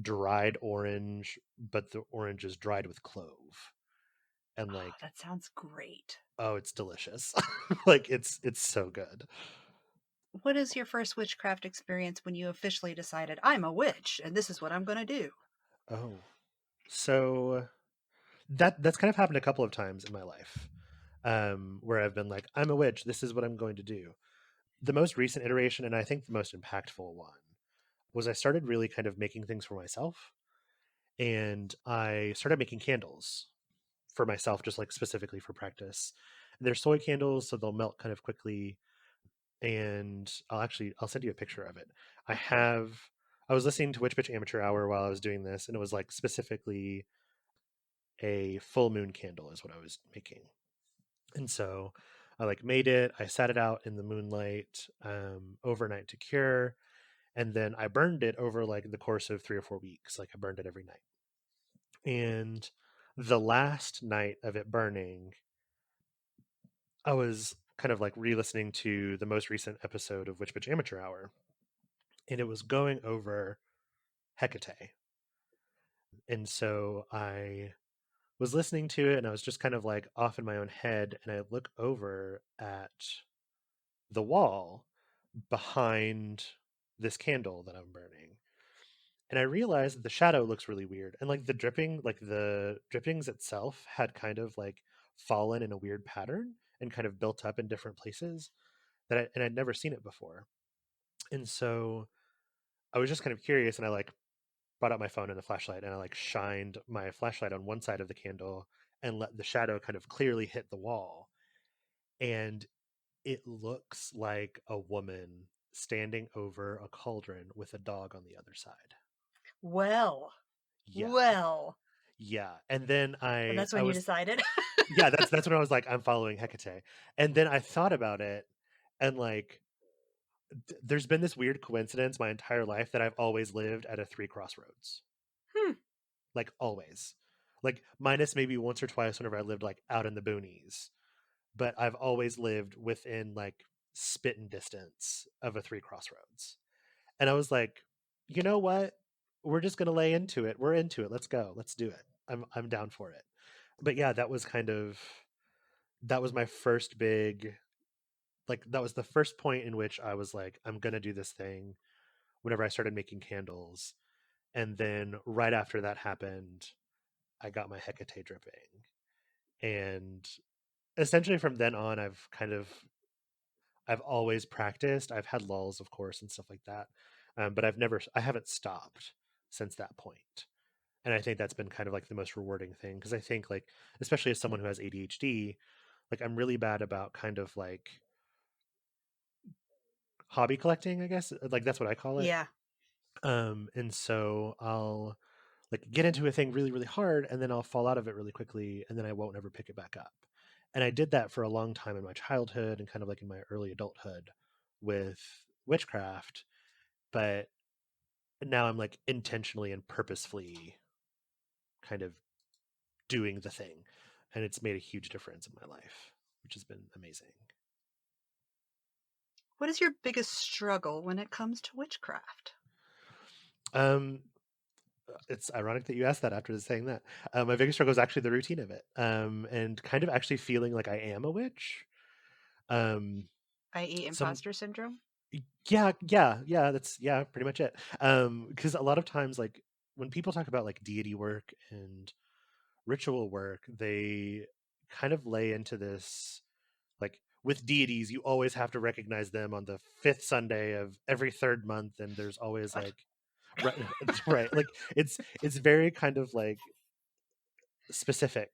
dried orange, but the orange is dried with clove, and Oh, like, that sounds great. oh, it's delicious. Like it's so good. What is your first witchcraft experience when you officially decided, I'm a witch and this is what I'm going to do? Oh, so that's kind of happened a couple of times in my life, where I've been like, I'm a witch, this is what I'm going to do. The most recent iteration, and I think the most impactful one, was I started really kind of making things for myself. And I started making candles for myself, just like specifically for practice. And they're soy candles, so they'll melt kind of quickly. And I'll send you a picture of it. Okay. I was listening to Witch Bitch Amateur Hour while I was doing this, and it was like specifically a full moon candle is what I was making. And so I like made it, I sat it out in the moonlight overnight to cure, and then I burned it over like the course of 3 or 4 weeks. Like I burned it every night. And the last night of it burning, I was kind of like re-listening to the most recent episode of Witch Bitch Amateur Hour, and it was going over Hecate. And so I was listening to it, and I was just kind of like off in my own head, and I look over at the wall behind this candle that I'm burning. And I realized that the shadow looks really weird. And like the drippings itself had kind of like fallen in a weird pattern and kind of built up in different places and I'd never seen it before. And so I was just kind of curious, and I like brought out my phone and a flashlight, and I like shined my flashlight on one side of the candle and let the shadow kind of clearly hit the wall. And it looks like a woman standing over a cauldron with a dog on the other side. Well, Yeah. well. Yeah. And then And that's I when you was, decided. yeah, that's when I was like, I'm following Hecate. And then I thought about it, and like, there's been this weird coincidence my entire life that I've always lived at a 3 crossroads. Like always. Like minus maybe once or twice whenever I lived like out in the boonies. But I've always lived within like spitting distance of a 3 crossroads. And I was like, you know what? We're just gonna lay into it. We're into it. Let's go. Let's do it. I'm down for it. But yeah, that was my first big, like, that was the first point in which I was like, I'm gonna do this thing whenever I started making candles. And then right after that happened, I got my Hecate dripping. And essentially from then on, I've always practiced. I've had lulls, of course, and stuff like that. But I haven't stopped since that point. And I think that's been kind of like the most rewarding thing. Because I think, like, especially as someone who has ADHD, like, I'm really bad about kind of like hobby collecting, I guess. Like, that's what I call it. Yeah. And so I'll like get into a thing really, really hard, and then I'll fall out of it really quickly, and then I won't ever pick it back up. And I did that for a long time in my childhood and kind of like in my early adulthood with witchcraft. But now I'm like intentionally and purposefully kind of doing the thing. And it's made a huge difference in my life, which has been amazing. What is your biggest struggle when it comes to witchcraft? It's ironic that you asked that after saying that. My biggest struggle is actually the routine of it, and kind of actually feeling like I am a witch. I.e. Some imposter syndrome? yeah, that's pretty much it. Because a lot of times, like, when people talk about like deity work and ritual work, they kind of lay into this, like, with deities you always have to recognize them on the 5th Sunday of every 3rd month, and there's always What? like right, right, like it's very kind of like specific.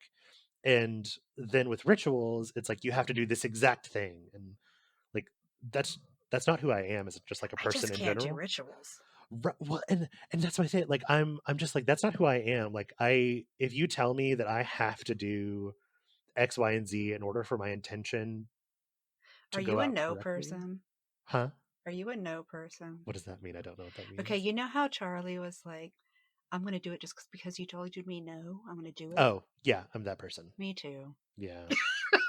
And then with rituals, it's like you have to do this exact thing, and like that's that's not who I am as just like a I just person in can't do general. rituals. Well, and that's what I say. Like, I'm just like, that's not who I am. Like, if you tell me that I have to do X, Y, and Z in order for my intention Are to you go a out no correctly, person? huh? Are you a no person? What does that mean? I don't know what that Okay, means. you know how Charlie was like, I'm going to do it just because you told me no? I'm going to do it? Oh, yeah, I'm that person. Me too. Yeah,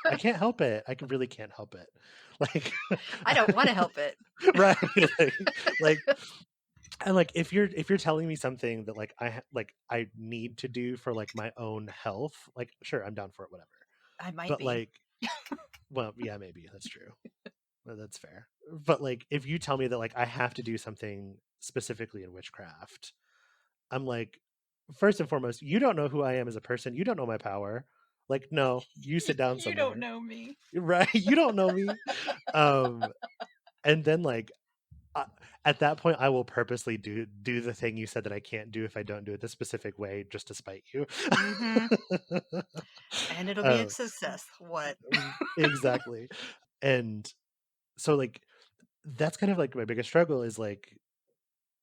I can't help it. Really can't help it. Like, I don't want to help it. right? like, like and like if you're telling me something that like like I need to do for like my own health, like, sure, I'm down for it, whatever. I might But be. like, well, yeah, maybe that's true. Well, that's fair. But like, if you tell me that like I have to do something specifically in witchcraft, I'm like, first and foremost, you don't know who I am as a person. You don't know my power. Like, no, you sit down You don't somewhere. know me. Right? You don't know me. Um, and then like, uh, at that point, I will purposely do the thing you said that I can't do if I don't do it the specific way, just to spite you. Mm-hmm. And it'll be a uh, success. What? exactly. And so like, that's kind of like my biggest struggle is like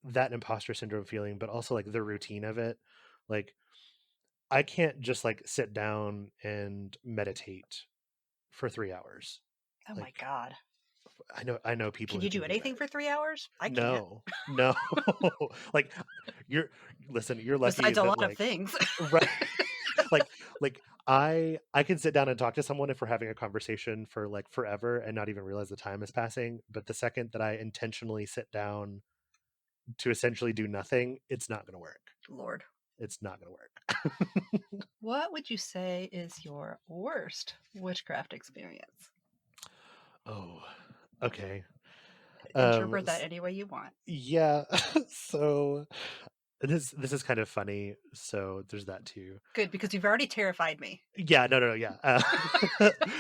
that imposter syndrome feeling, but also like the routine of it. Like, I can't just like sit down and meditate for 3 hours. Oh my Like, God. I know people Can who you do can do anything it. for 3 hours? I can't. No, no. Like, you're listen, you're lucky Besides a that lot of like, things. right. like I can sit down and talk to someone if we're having a conversation for like forever and not even realize the time is passing. But the second that I intentionally sit down to essentially do nothing, it's not gonna work. Lord. It's not gonna work. What would you say is your worst witchcraft experience? Oh, okay. Interpret that any way you want. Yeah. So this is kind of funny. So there's that too. Good, because you've already terrified me. Yeah, no, yeah.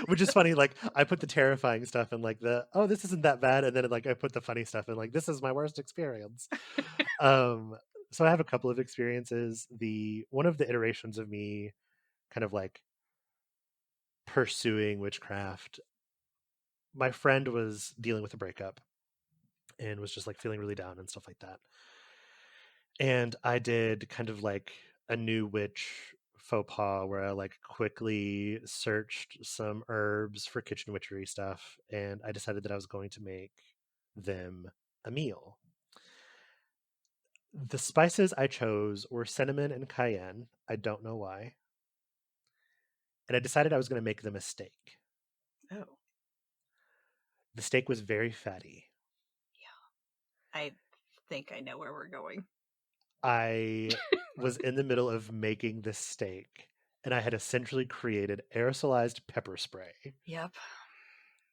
Which is funny. Like, I put the terrifying stuff in like the, oh, this isn't that bad, and then like I put the funny stuff in like, this is my worst experience. Um, so I have a couple of experiences. The one of the iterations of me kind of like pursuing witchcraft, my friend was dealing with a breakup and was just like feeling really down and stuff like that. And I did kind of like a new witch faux pas where I like quickly searched some herbs for kitchen witchery stuff, and I decided that I was going to make them a meal. The spices I chose were cinnamon and cayenne. I don't know why. And I decided I was going to make them a steak. Oh. The steak was very fatty. Yeah. I think I know where we're going. I was in the middle of making this steak, and I had essentially created aerosolized pepper spray. Yep.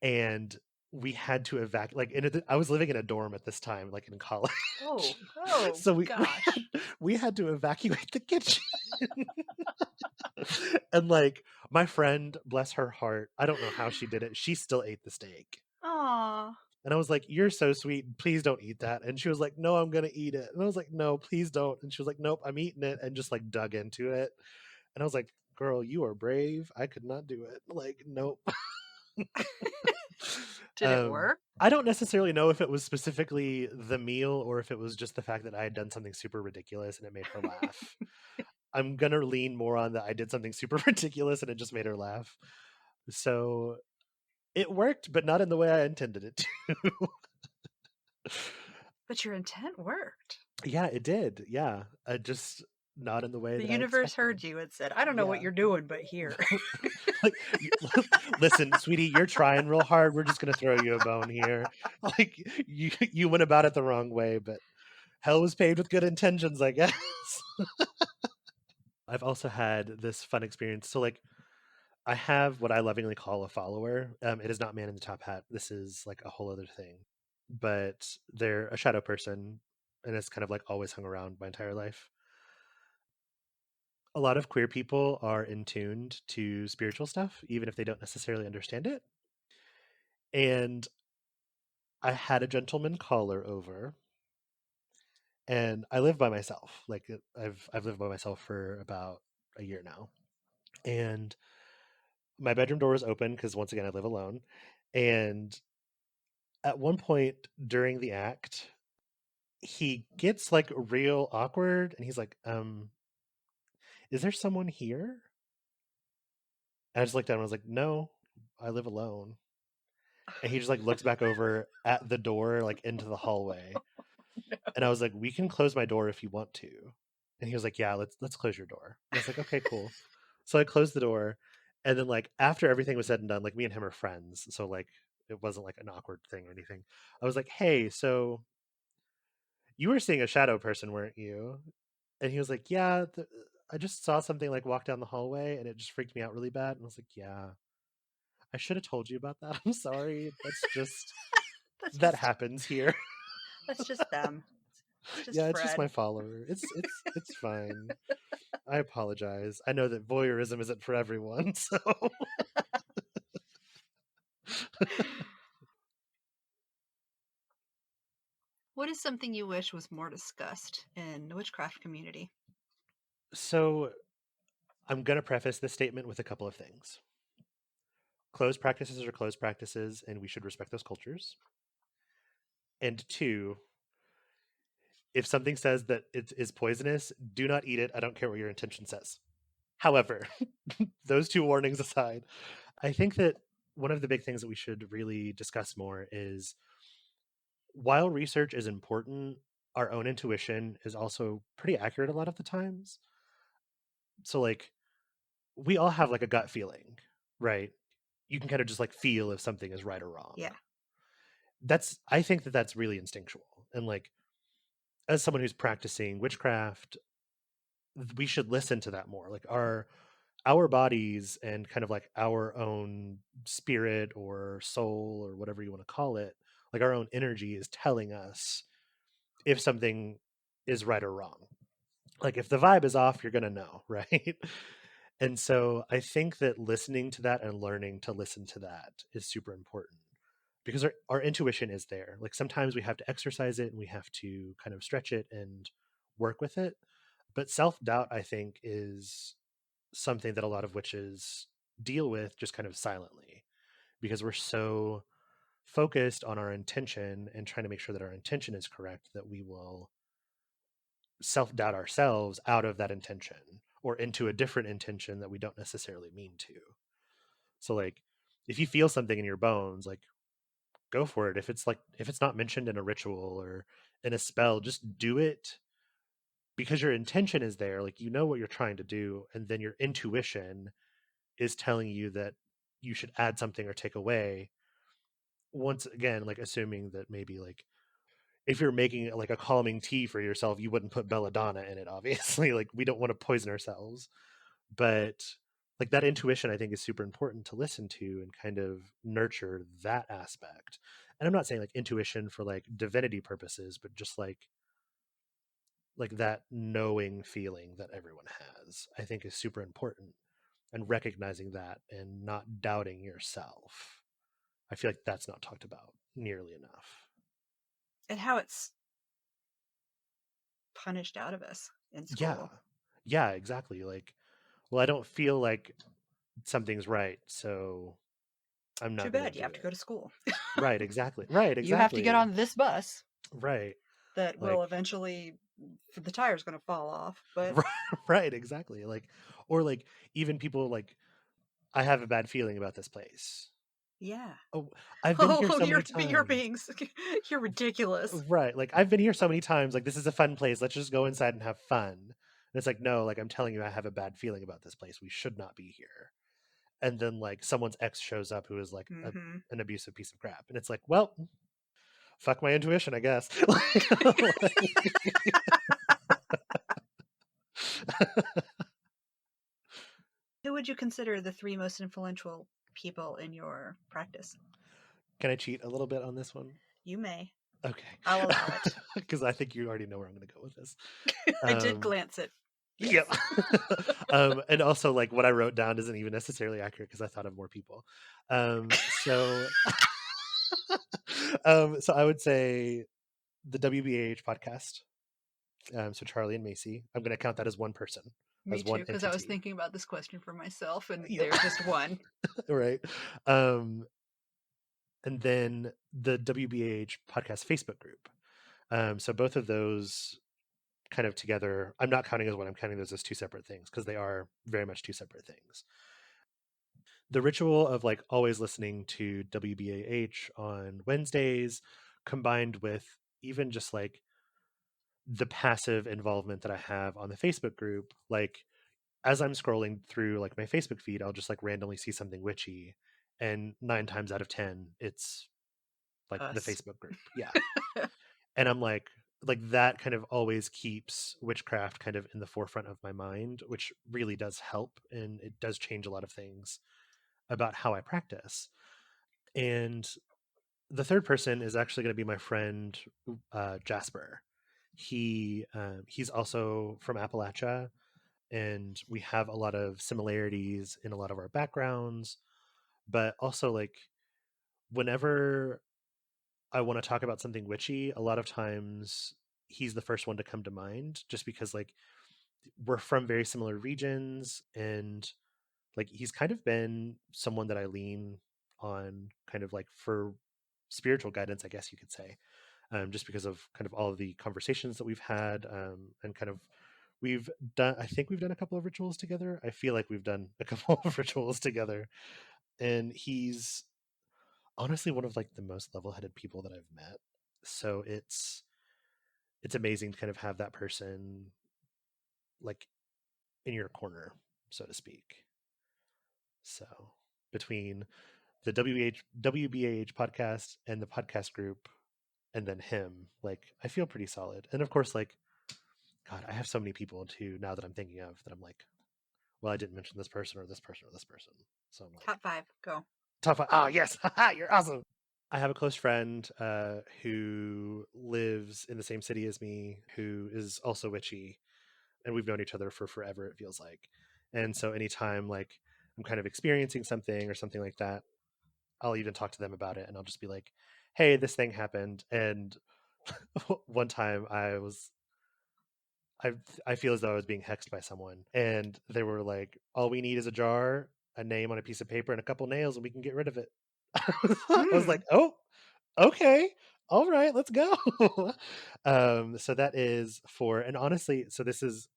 And we had to evacuate. I was living in a dorm at this time, like in college. Oh So gosh. we had to evacuate the kitchen. And like my friend, bless her heart, I don't know how she did it. She still ate the steak. Aw. And I was like, "You're so sweet. Please don't eat that." And she was like, "No, I'm gonna eat it." And I was like, "No, please don't." And she was like, "Nope, I'm eating it," and just like dug into it. And I was like, "Girl, you are brave. I could not do it." Like, nope. Did it work? I don't necessarily know if it was specifically the meal or if it was just the fact that I had done something super ridiculous and it made her laugh. I'm gonna lean more on that I did something super ridiculous and it just made her laugh. So it worked, but not in the way I intended it to. But your intent worked. Yeah, it did. Yeah. Just not in the way The that I universe expected. heard you and said, I don't know what Yeah. you're doing, but here. Like, listen, sweetie, you're trying real hard. We're just gonna throw you a bone here. Like you went about it the wrong way, but hell was paved with good intentions, I guess. I've also had this fun experience. So like I have what I lovingly call a follower. It is not man in the top hat. This is like a whole other thing. But they're a shadow person and it's kind of like always hung around my entire life. A lot of queer people are in tuned to spiritual stuff, even if they don't necessarily understand it. And I had a gentleman caller over, and I live by myself. Like I've lived by myself for about a year now, and my bedroom door is open because once again I live alone. And at one point during the act, he gets like real awkward, and he's like, "Is there someone here?" And I just looked at him. I was like, "No, I live alone." And he just like looks back over at the door, like into the hallway. And I was like, "We can close my door if you want to." And he was like, "Yeah, let's close your door." And I was like, "Okay, cool." So I closed the door, and then like after everything was said and done, like me and him are friends, so like it wasn't like an awkward thing or anything. I was like, "Hey, so you were seeing a shadow person, weren't you?" And he was like, "Yeah, I just saw something like walk down the hallway, and it just freaked me out really bad." And I was like, "Yeah, I should have told you about that. I'm sorry. That's That just happens here." that's just them. It's just Yeah, it's just Fred. my follower. It's fine. I apologize. I know that voyeurism isn't for everyone, so What is something you wish was more discussed in the witchcraft community? so I'm gonna preface this statement with a couple of things. Closed practices are closed practices, and we should respect those cultures. And two, if something says that it is poisonous, do not eat it. I don't care what your intention says. However, those two warnings aside, I think that one of the big things that we should really discuss more is while research is important, our own intuition is also pretty accurate a lot of the times. So, like, we all have like a gut feeling, right? You can kind of just like feel if something is right or wrong. Yeah. I think that that's really instinctual. And like, as someone who's practicing witchcraft, we should listen to that more. Like, our bodies and kind of like our own spirit or soul or whatever you want to call it, like our own energy is telling us if something is right or wrong. Like if the vibe is off, you're going to know, right? And so I think that listening to that and learning to listen to that is super important because our intuition is there. Like sometimes we have to exercise it and we have to kind of stretch it and work with it. But self doubt, I think, is something that a lot of witches deal with just kind of silently because we're so focused on our intention and trying to make sure that our intention is correct that we will self doubt ourselves out of that intention or into a different intention that we don't necessarily mean to. So like if you feel something in your bones, like go for it. If it's not mentioned in a ritual or in a spell, just do it because your intention is there. Like you know what you're trying to do, and then your intuition is telling you that you should add something or take away. once again, like assuming that maybe like if you're making like a calming tea for yourself, you wouldn't put belladonna in it, obviously. Like we don't want to poison ourselves. But like that intuition I think is super important to listen to and kind of nurture that aspect. And I'm not saying like intuition for like divinity purposes, but just like that knowing feeling that everyone has, I think is super important. And recognizing that and not doubting yourself, I feel like that's not talked about nearly enough. And how it's punished out of us in Yeah. school. Yeah, exactly. Like, well, I don't feel like something's right, so I'm Too not going to bad you do have to it. go to school. Right, exactly. Right, You have to get exactly. on this bus Right. that will Like eventually, the tire's going to fall off. But right, exactly. Like or like even people like I have a bad feeling about this place. yeah. Oh, I've been here Oh, so many you're times. being, you're ridiculous. Right. Like I've been here so many times. Like this is a fun place. Let's just go inside and have fun. And it's like, no, like I'm telling you, I have a bad feeling about this place. We should not be here. And then like someone's ex shows up who is like Mm-hmm. an abusive piece of crap. And it's like, well, fuck my intuition, I guess. Who would you consider the 3 most influential people in your practice? Can I cheat a little bit on this one? You may. Okay. I'll allow it. Because I think you already know where I'm going to go with this. I did glance at. Yeah. Yes. And also like what I wrote down isn't even necessarily accurate because I thought of more people. So so I would say the WBAH podcast. So Charlie and Macy. I'm going to count that as one person, Me as too, one because I was entity. thinking about this question for myself, and Yep. there's just one. Right. And then the WBAH podcast Facebook group. So both of those kind of together. I'm not counting as one. I'm counting those as 2 separate things because they are very much 2 separate things. The ritual of like always listening to WBAH on Wednesdays, combined with even just like the passive involvement that I have on the Facebook group, like as I'm scrolling through like my Facebook feed, I'll just like randomly see something witchy, and 9 times out of 10, it's like the Us. Facebook group. Yeah. And I'm like that kind of always keeps witchcraft kind of in the forefront of my mind, which really does help, and it does change a lot of things about how I practice. And the third person is actually going to be my friend Jasper. He's also from Appalachia, and we have a lot of similarities in a lot of our backgrounds. But also, like whenever I want to talk about something witchy, a lot of times he's the first one to come to mind, just because like we're from very similar regions, and like he's kind of been someone that I lean on kind of like for spiritual guidance, I guess you could say, just because of kind of all of the conversations that we've had, and kind of we've done, I think we've done a couple of rituals together. I feel like we've done a couple of rituals together, and he's honestly one of like the most level-headed people that I've met. So it's amazing to kind of have that person like in your corner, so to speak. So between the WBAH podcast and the podcast group, and then him, like I feel pretty solid. And of course, like God, I have so many people too now that I'm thinking of that I'm like, well, I didn't mention this person or this person or this person. So I'm like, Top 5, go. top 5. Oh yes, you're awesome. I have a close friend who lives in the same city as me, who is also witchy, and we've known each other for forever. It feels like, and so anytime like I'm kind of experiencing something or something like that, I'll even talk to them about it, and I'll just be like, "Hey, this thing happened." And one time I I feel as though I was being hexed by someone, and they were like, "All we need is a jar, a name on a piece of paper, and a couple nails, and we can get rid of it." I was like, Hmm. "Oh, okay, all right, let's go." So that is for, and honestly, so this is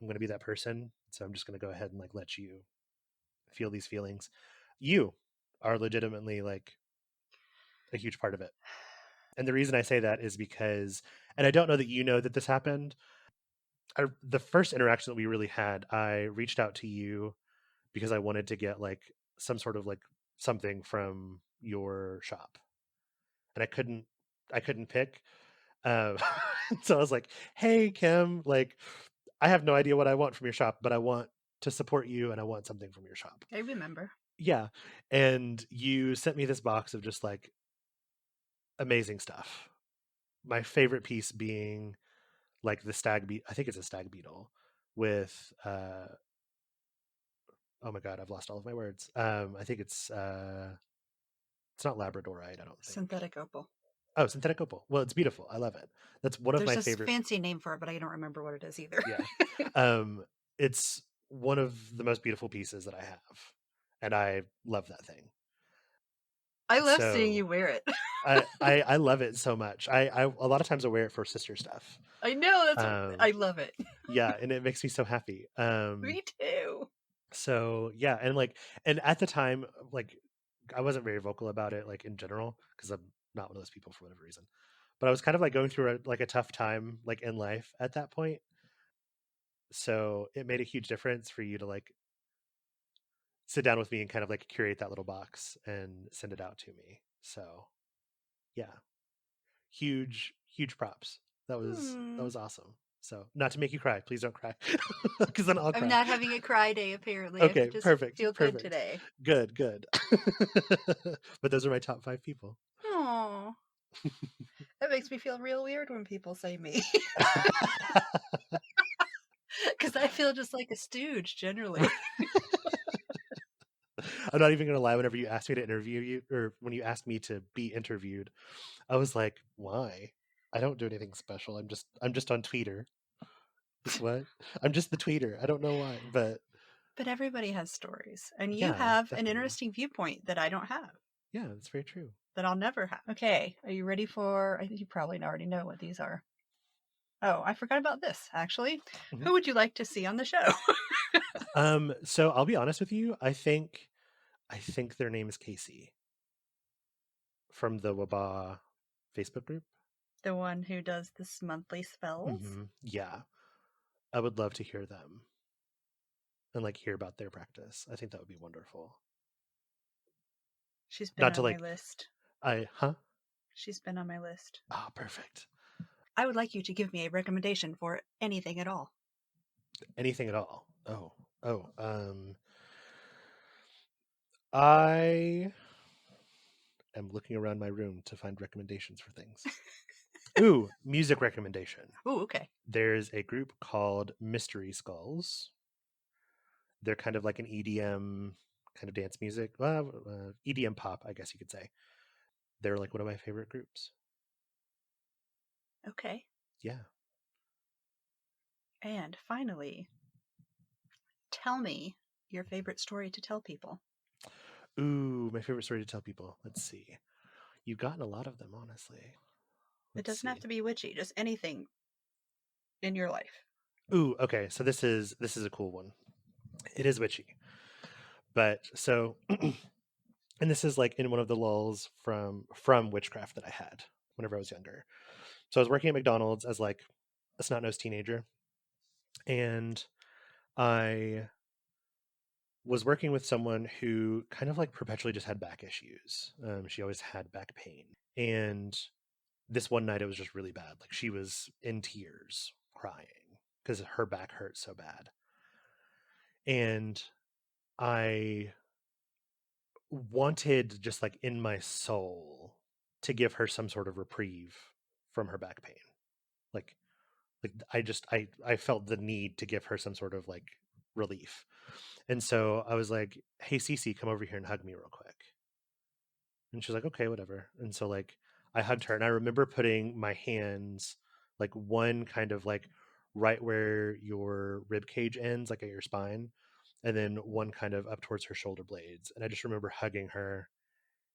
I'm going to be that person, so I'm just going to go ahead and like let you feel these feelings. You are legitimately like a huge part of it. And the reason I say that is because, and I don't know that you know that this happened. The first interaction that we really had, I reached out to you because I wanted to get like some sort of like something from your shop. and I couldn't pick. Um, so I was like, "Hey, Kim, like, I have no idea what I want from your shop, but I want to support you, and I want something from your shop." I remember. Yeah, and you sent me this box of just like amazing stuff. My favorite piece being like the stag beetle. I think it's a stag beetle with oh my god, I've lost all of my words. I think it's not labradorite, I don't think. Synthetic opal. Oh, synthetic opal. Well, it's beautiful. I love it. That's one of There's my this favorite. fancy name for it, but I don't remember what it is either. Yeah. Um, it's one of the most beautiful pieces that I have, and I love that thing. I love seeing So you wear it. I love it so much. I a lot of times I wear it for sister stuff. I know I Um, love it. yeah, and it makes me so happy. Me too. So yeah, and like, and at the time, like, I wasn't very vocal about it, like in general, because I'm not one of those people for whatever reason. But I was kind of like going through a tough time, like in life at that point. So it made a huge difference for you to like sit down with me and kind of like curate that little box and send it out to me. So yeah, huge props. That Hmm. was awesome. So not to make you cry, please don't cry, because then I'll I'm cry. not having a cry day, apparently. I Okay, just perfect, feel good perfect, today. good. But those are my top 5 people. Oh, that makes me feel real weird when people say me. Because I feel just like a stooge generally. I'm not even gonna lie. Whenever you asked me to interview you, or when you asked me to be interviewed, I was like, "Why? I don't do anything special. I'm just on Twitter. Like what? I'm just the tweeter. I don't know why, but But everybody has stories, and you yeah, have an definitely. interesting viewpoint that I don't have, Yeah, that's very true. that I'll never have. Okay, are you ready for? I think you probably already know what these are. Oh, I forgot about this, actually. Mhm. Who would you like to see on the show? So I'll be honest with you. I think their name is Casey from the Waba Facebook group. The one who does this monthly spells? Yeah, I would love to hear them and like hear about their practice. I think that would be wonderful. She's been Not to on my like, list. I huh? She's been on my list. Ah, perfect. I would like you to give me a recommendation for anything at all. Anything at all. Oh. I am looking around my room to find recommendations for things. Ooh, music recommendation. Ooh, okay. There's a group called Mystery Skulls. They're kind of like an EDM kind of dance music. Well, EDM pop, I guess you could say. They're like one of my favorite groups. Okay. Yeah. And finally, tell me your favorite story to tell people. Ooh, my favorite story to tell people. Let's see. You've gotten a lot of them, honestly. It Let's doesn't have see. to be witchy, just anything in your life. Ooh, okay. So this is a cool one. It is witchy. But so and this is like in one of the lulls from witchcraft that I had whenever I was younger. So I was working at McDonald's as like a snot-nosed teenager, and I was working with someone who kind of like perpetually just had back issues. She always had back pain, and this one night it was just really bad. Like she was in tears, crying because her back hurt so bad, and I wanted just like in my soul to give her some sort of reprieve from her back pain. Like I felt the need to give her some sort of like relief. And so I was like, "Hey Cece, come over here and hug me real quick." And she's like, "Okay, whatever." And so like I hugged her, and I remember putting my hands like one kind of like right where your rib cage ends, like at your spine, and then one kind of up towards her shoulder blades. And I just remember hugging her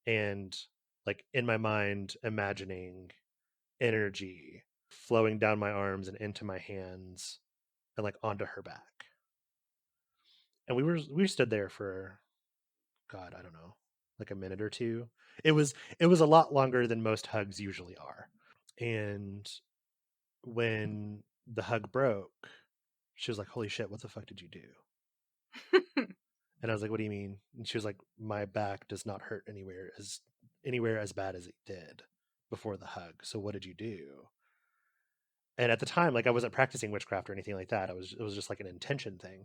and like in my mind imagining energy flowing down my arms and into my hands and like onto her back. And we stood there for god, I don't know, like a minute or two. It was a lot longer than most hugs usually are. And when the hug broke, she was like, "Holy shit, what the fuck did you do?" And I was like, "What do you mean?" And she was like, "My back does not hurt anywhere as bad as it did." before the hug. So what did you do? And at the time, like I wasn't practicing witchcraft or anything like that. It was just like an intention thing.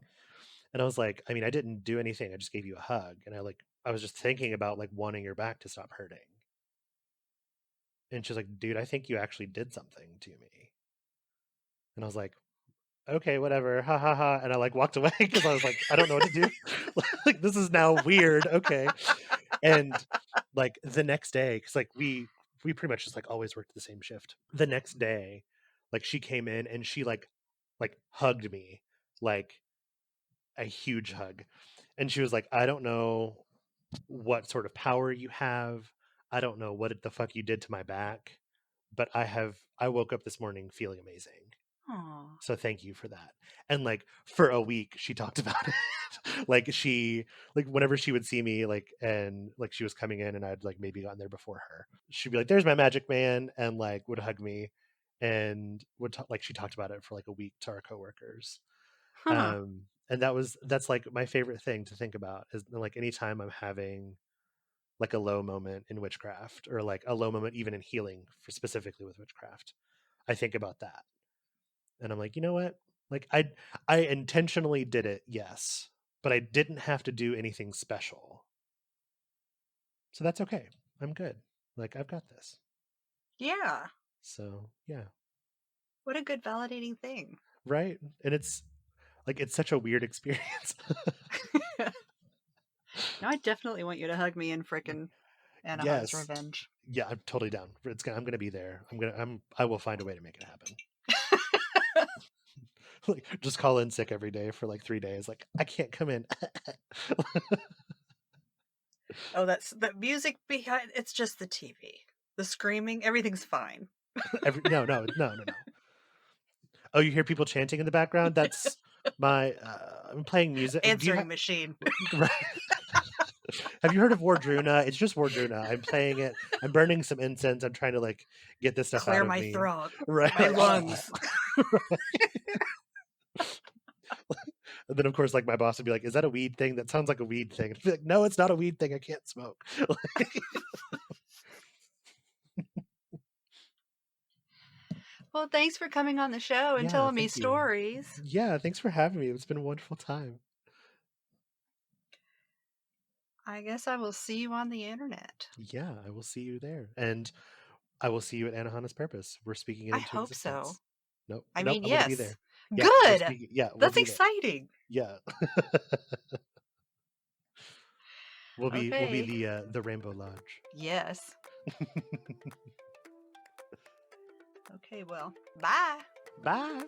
And I was like, I mean, I didn't do anything. I just gave you a hug. And I was just thinking about like wanting your back to stop hurting. And she's like, dude, I think you actually did something to me. And I was like, okay, whatever. Ha ha ha. And I like walked away because I was like, I don't know what to do. Like, this is now weird. Okay. And like the next day, because like we pretty much just like always worked the same shift. The next day, like she came in and she like hugged me, like a huge hug. And she was like, I don't know what sort of power you have. I don't know what the fuck you did to my back, but I woke up this morning feeling amazing. Aww. So thank you for that. And like for a week she talked about it. Like she, like whenever she would see me, like, and like she was coming in and I'd like maybe gotten there before her, she'd be like, there's my magic man, and like would hug me and would like she talked about it for like a week to our coworkers. Huh. And that's like my favorite thing to think about is like anytime I'm having like a low moment in witchcraft, or like a low moment even in healing, for specifically with witchcraft, I think about that. And I'm like, you know what? Like I intentionally did it, yes, but I didn't have to do anything special. So that's okay. I'm good. Like I've got this. Yeah. So, yeah. What a good validating thing. Right? And it's like it's such a weird experience. No, I definitely want you to hug me in frickin' Anaha's Yes. Revenge. Yeah, I'm totally down. I'm gonna be there. I will find a way to make it happen. Like just call in sick every day for like 3 days. Like I can't come in. Oh, that's the music behind. It's just the TV, the screaming. Everything's fine. No. Oh, you hear people chanting in the background? That's my I'm playing music. Answering machine. Right. Have you heard of Wardruna? It's just Wardruna. I'm playing it. I'm burning some incense. I'm trying to like get this stuff Clear out of my me. throat. Right. My lungs. And then of course like my boss would be like, is that a weed thing? That sounds like a weed thing. I'd be like, no, it's not a weed thing. I can't smoke. Well, thanks for coming on the show and telling me thank you. stories. Yeah, thanks for having me. It's been a wonderful time. I guess I will see you on the internet. Yeah, I will see you there. And I will see you at Anahana's Purpose. We're speaking it I into hope existence. so. Nope. I nope, mean, I'm yes. gonna be there. Yeah, Good. we'll That's be there. exciting. Yeah. We'll be the Rainbow Lodge. Yes. Okay, well, bye. Bye.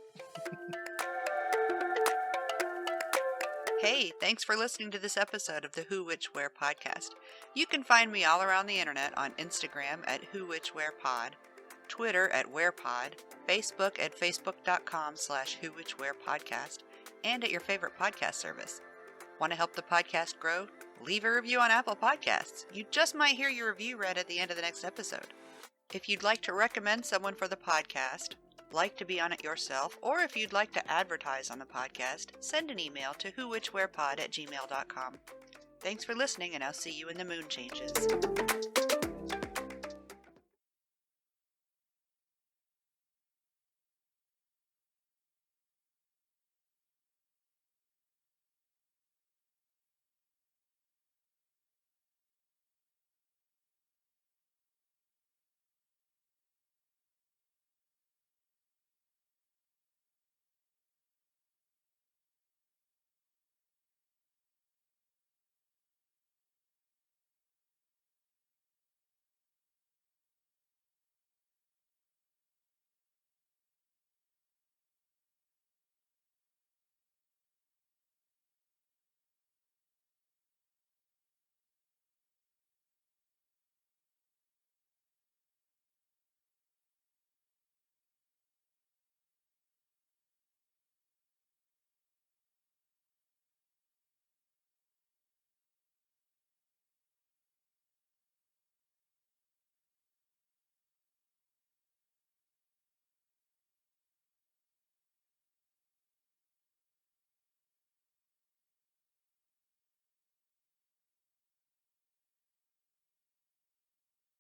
Hey, thanks for listening to this episode of the Who Which Where podcast. You can find me all around the internet on Instagram at Who Which Where Pod, Twitter at WherePod, Facebook at facebook.com/Who Which Where podcast, and at your favorite podcast service. Want to help the podcast grow? Leave a review on Apple Podcasts. You just might hear your review read at the end of the next episode. If you'd like to recommend someone for the podcast, like to be on it yourself, or if you'd like to advertise on the podcast, send an email to whowhich.wherepod@gmail.com. Thanks for listening, and I'll see you in the moon changes.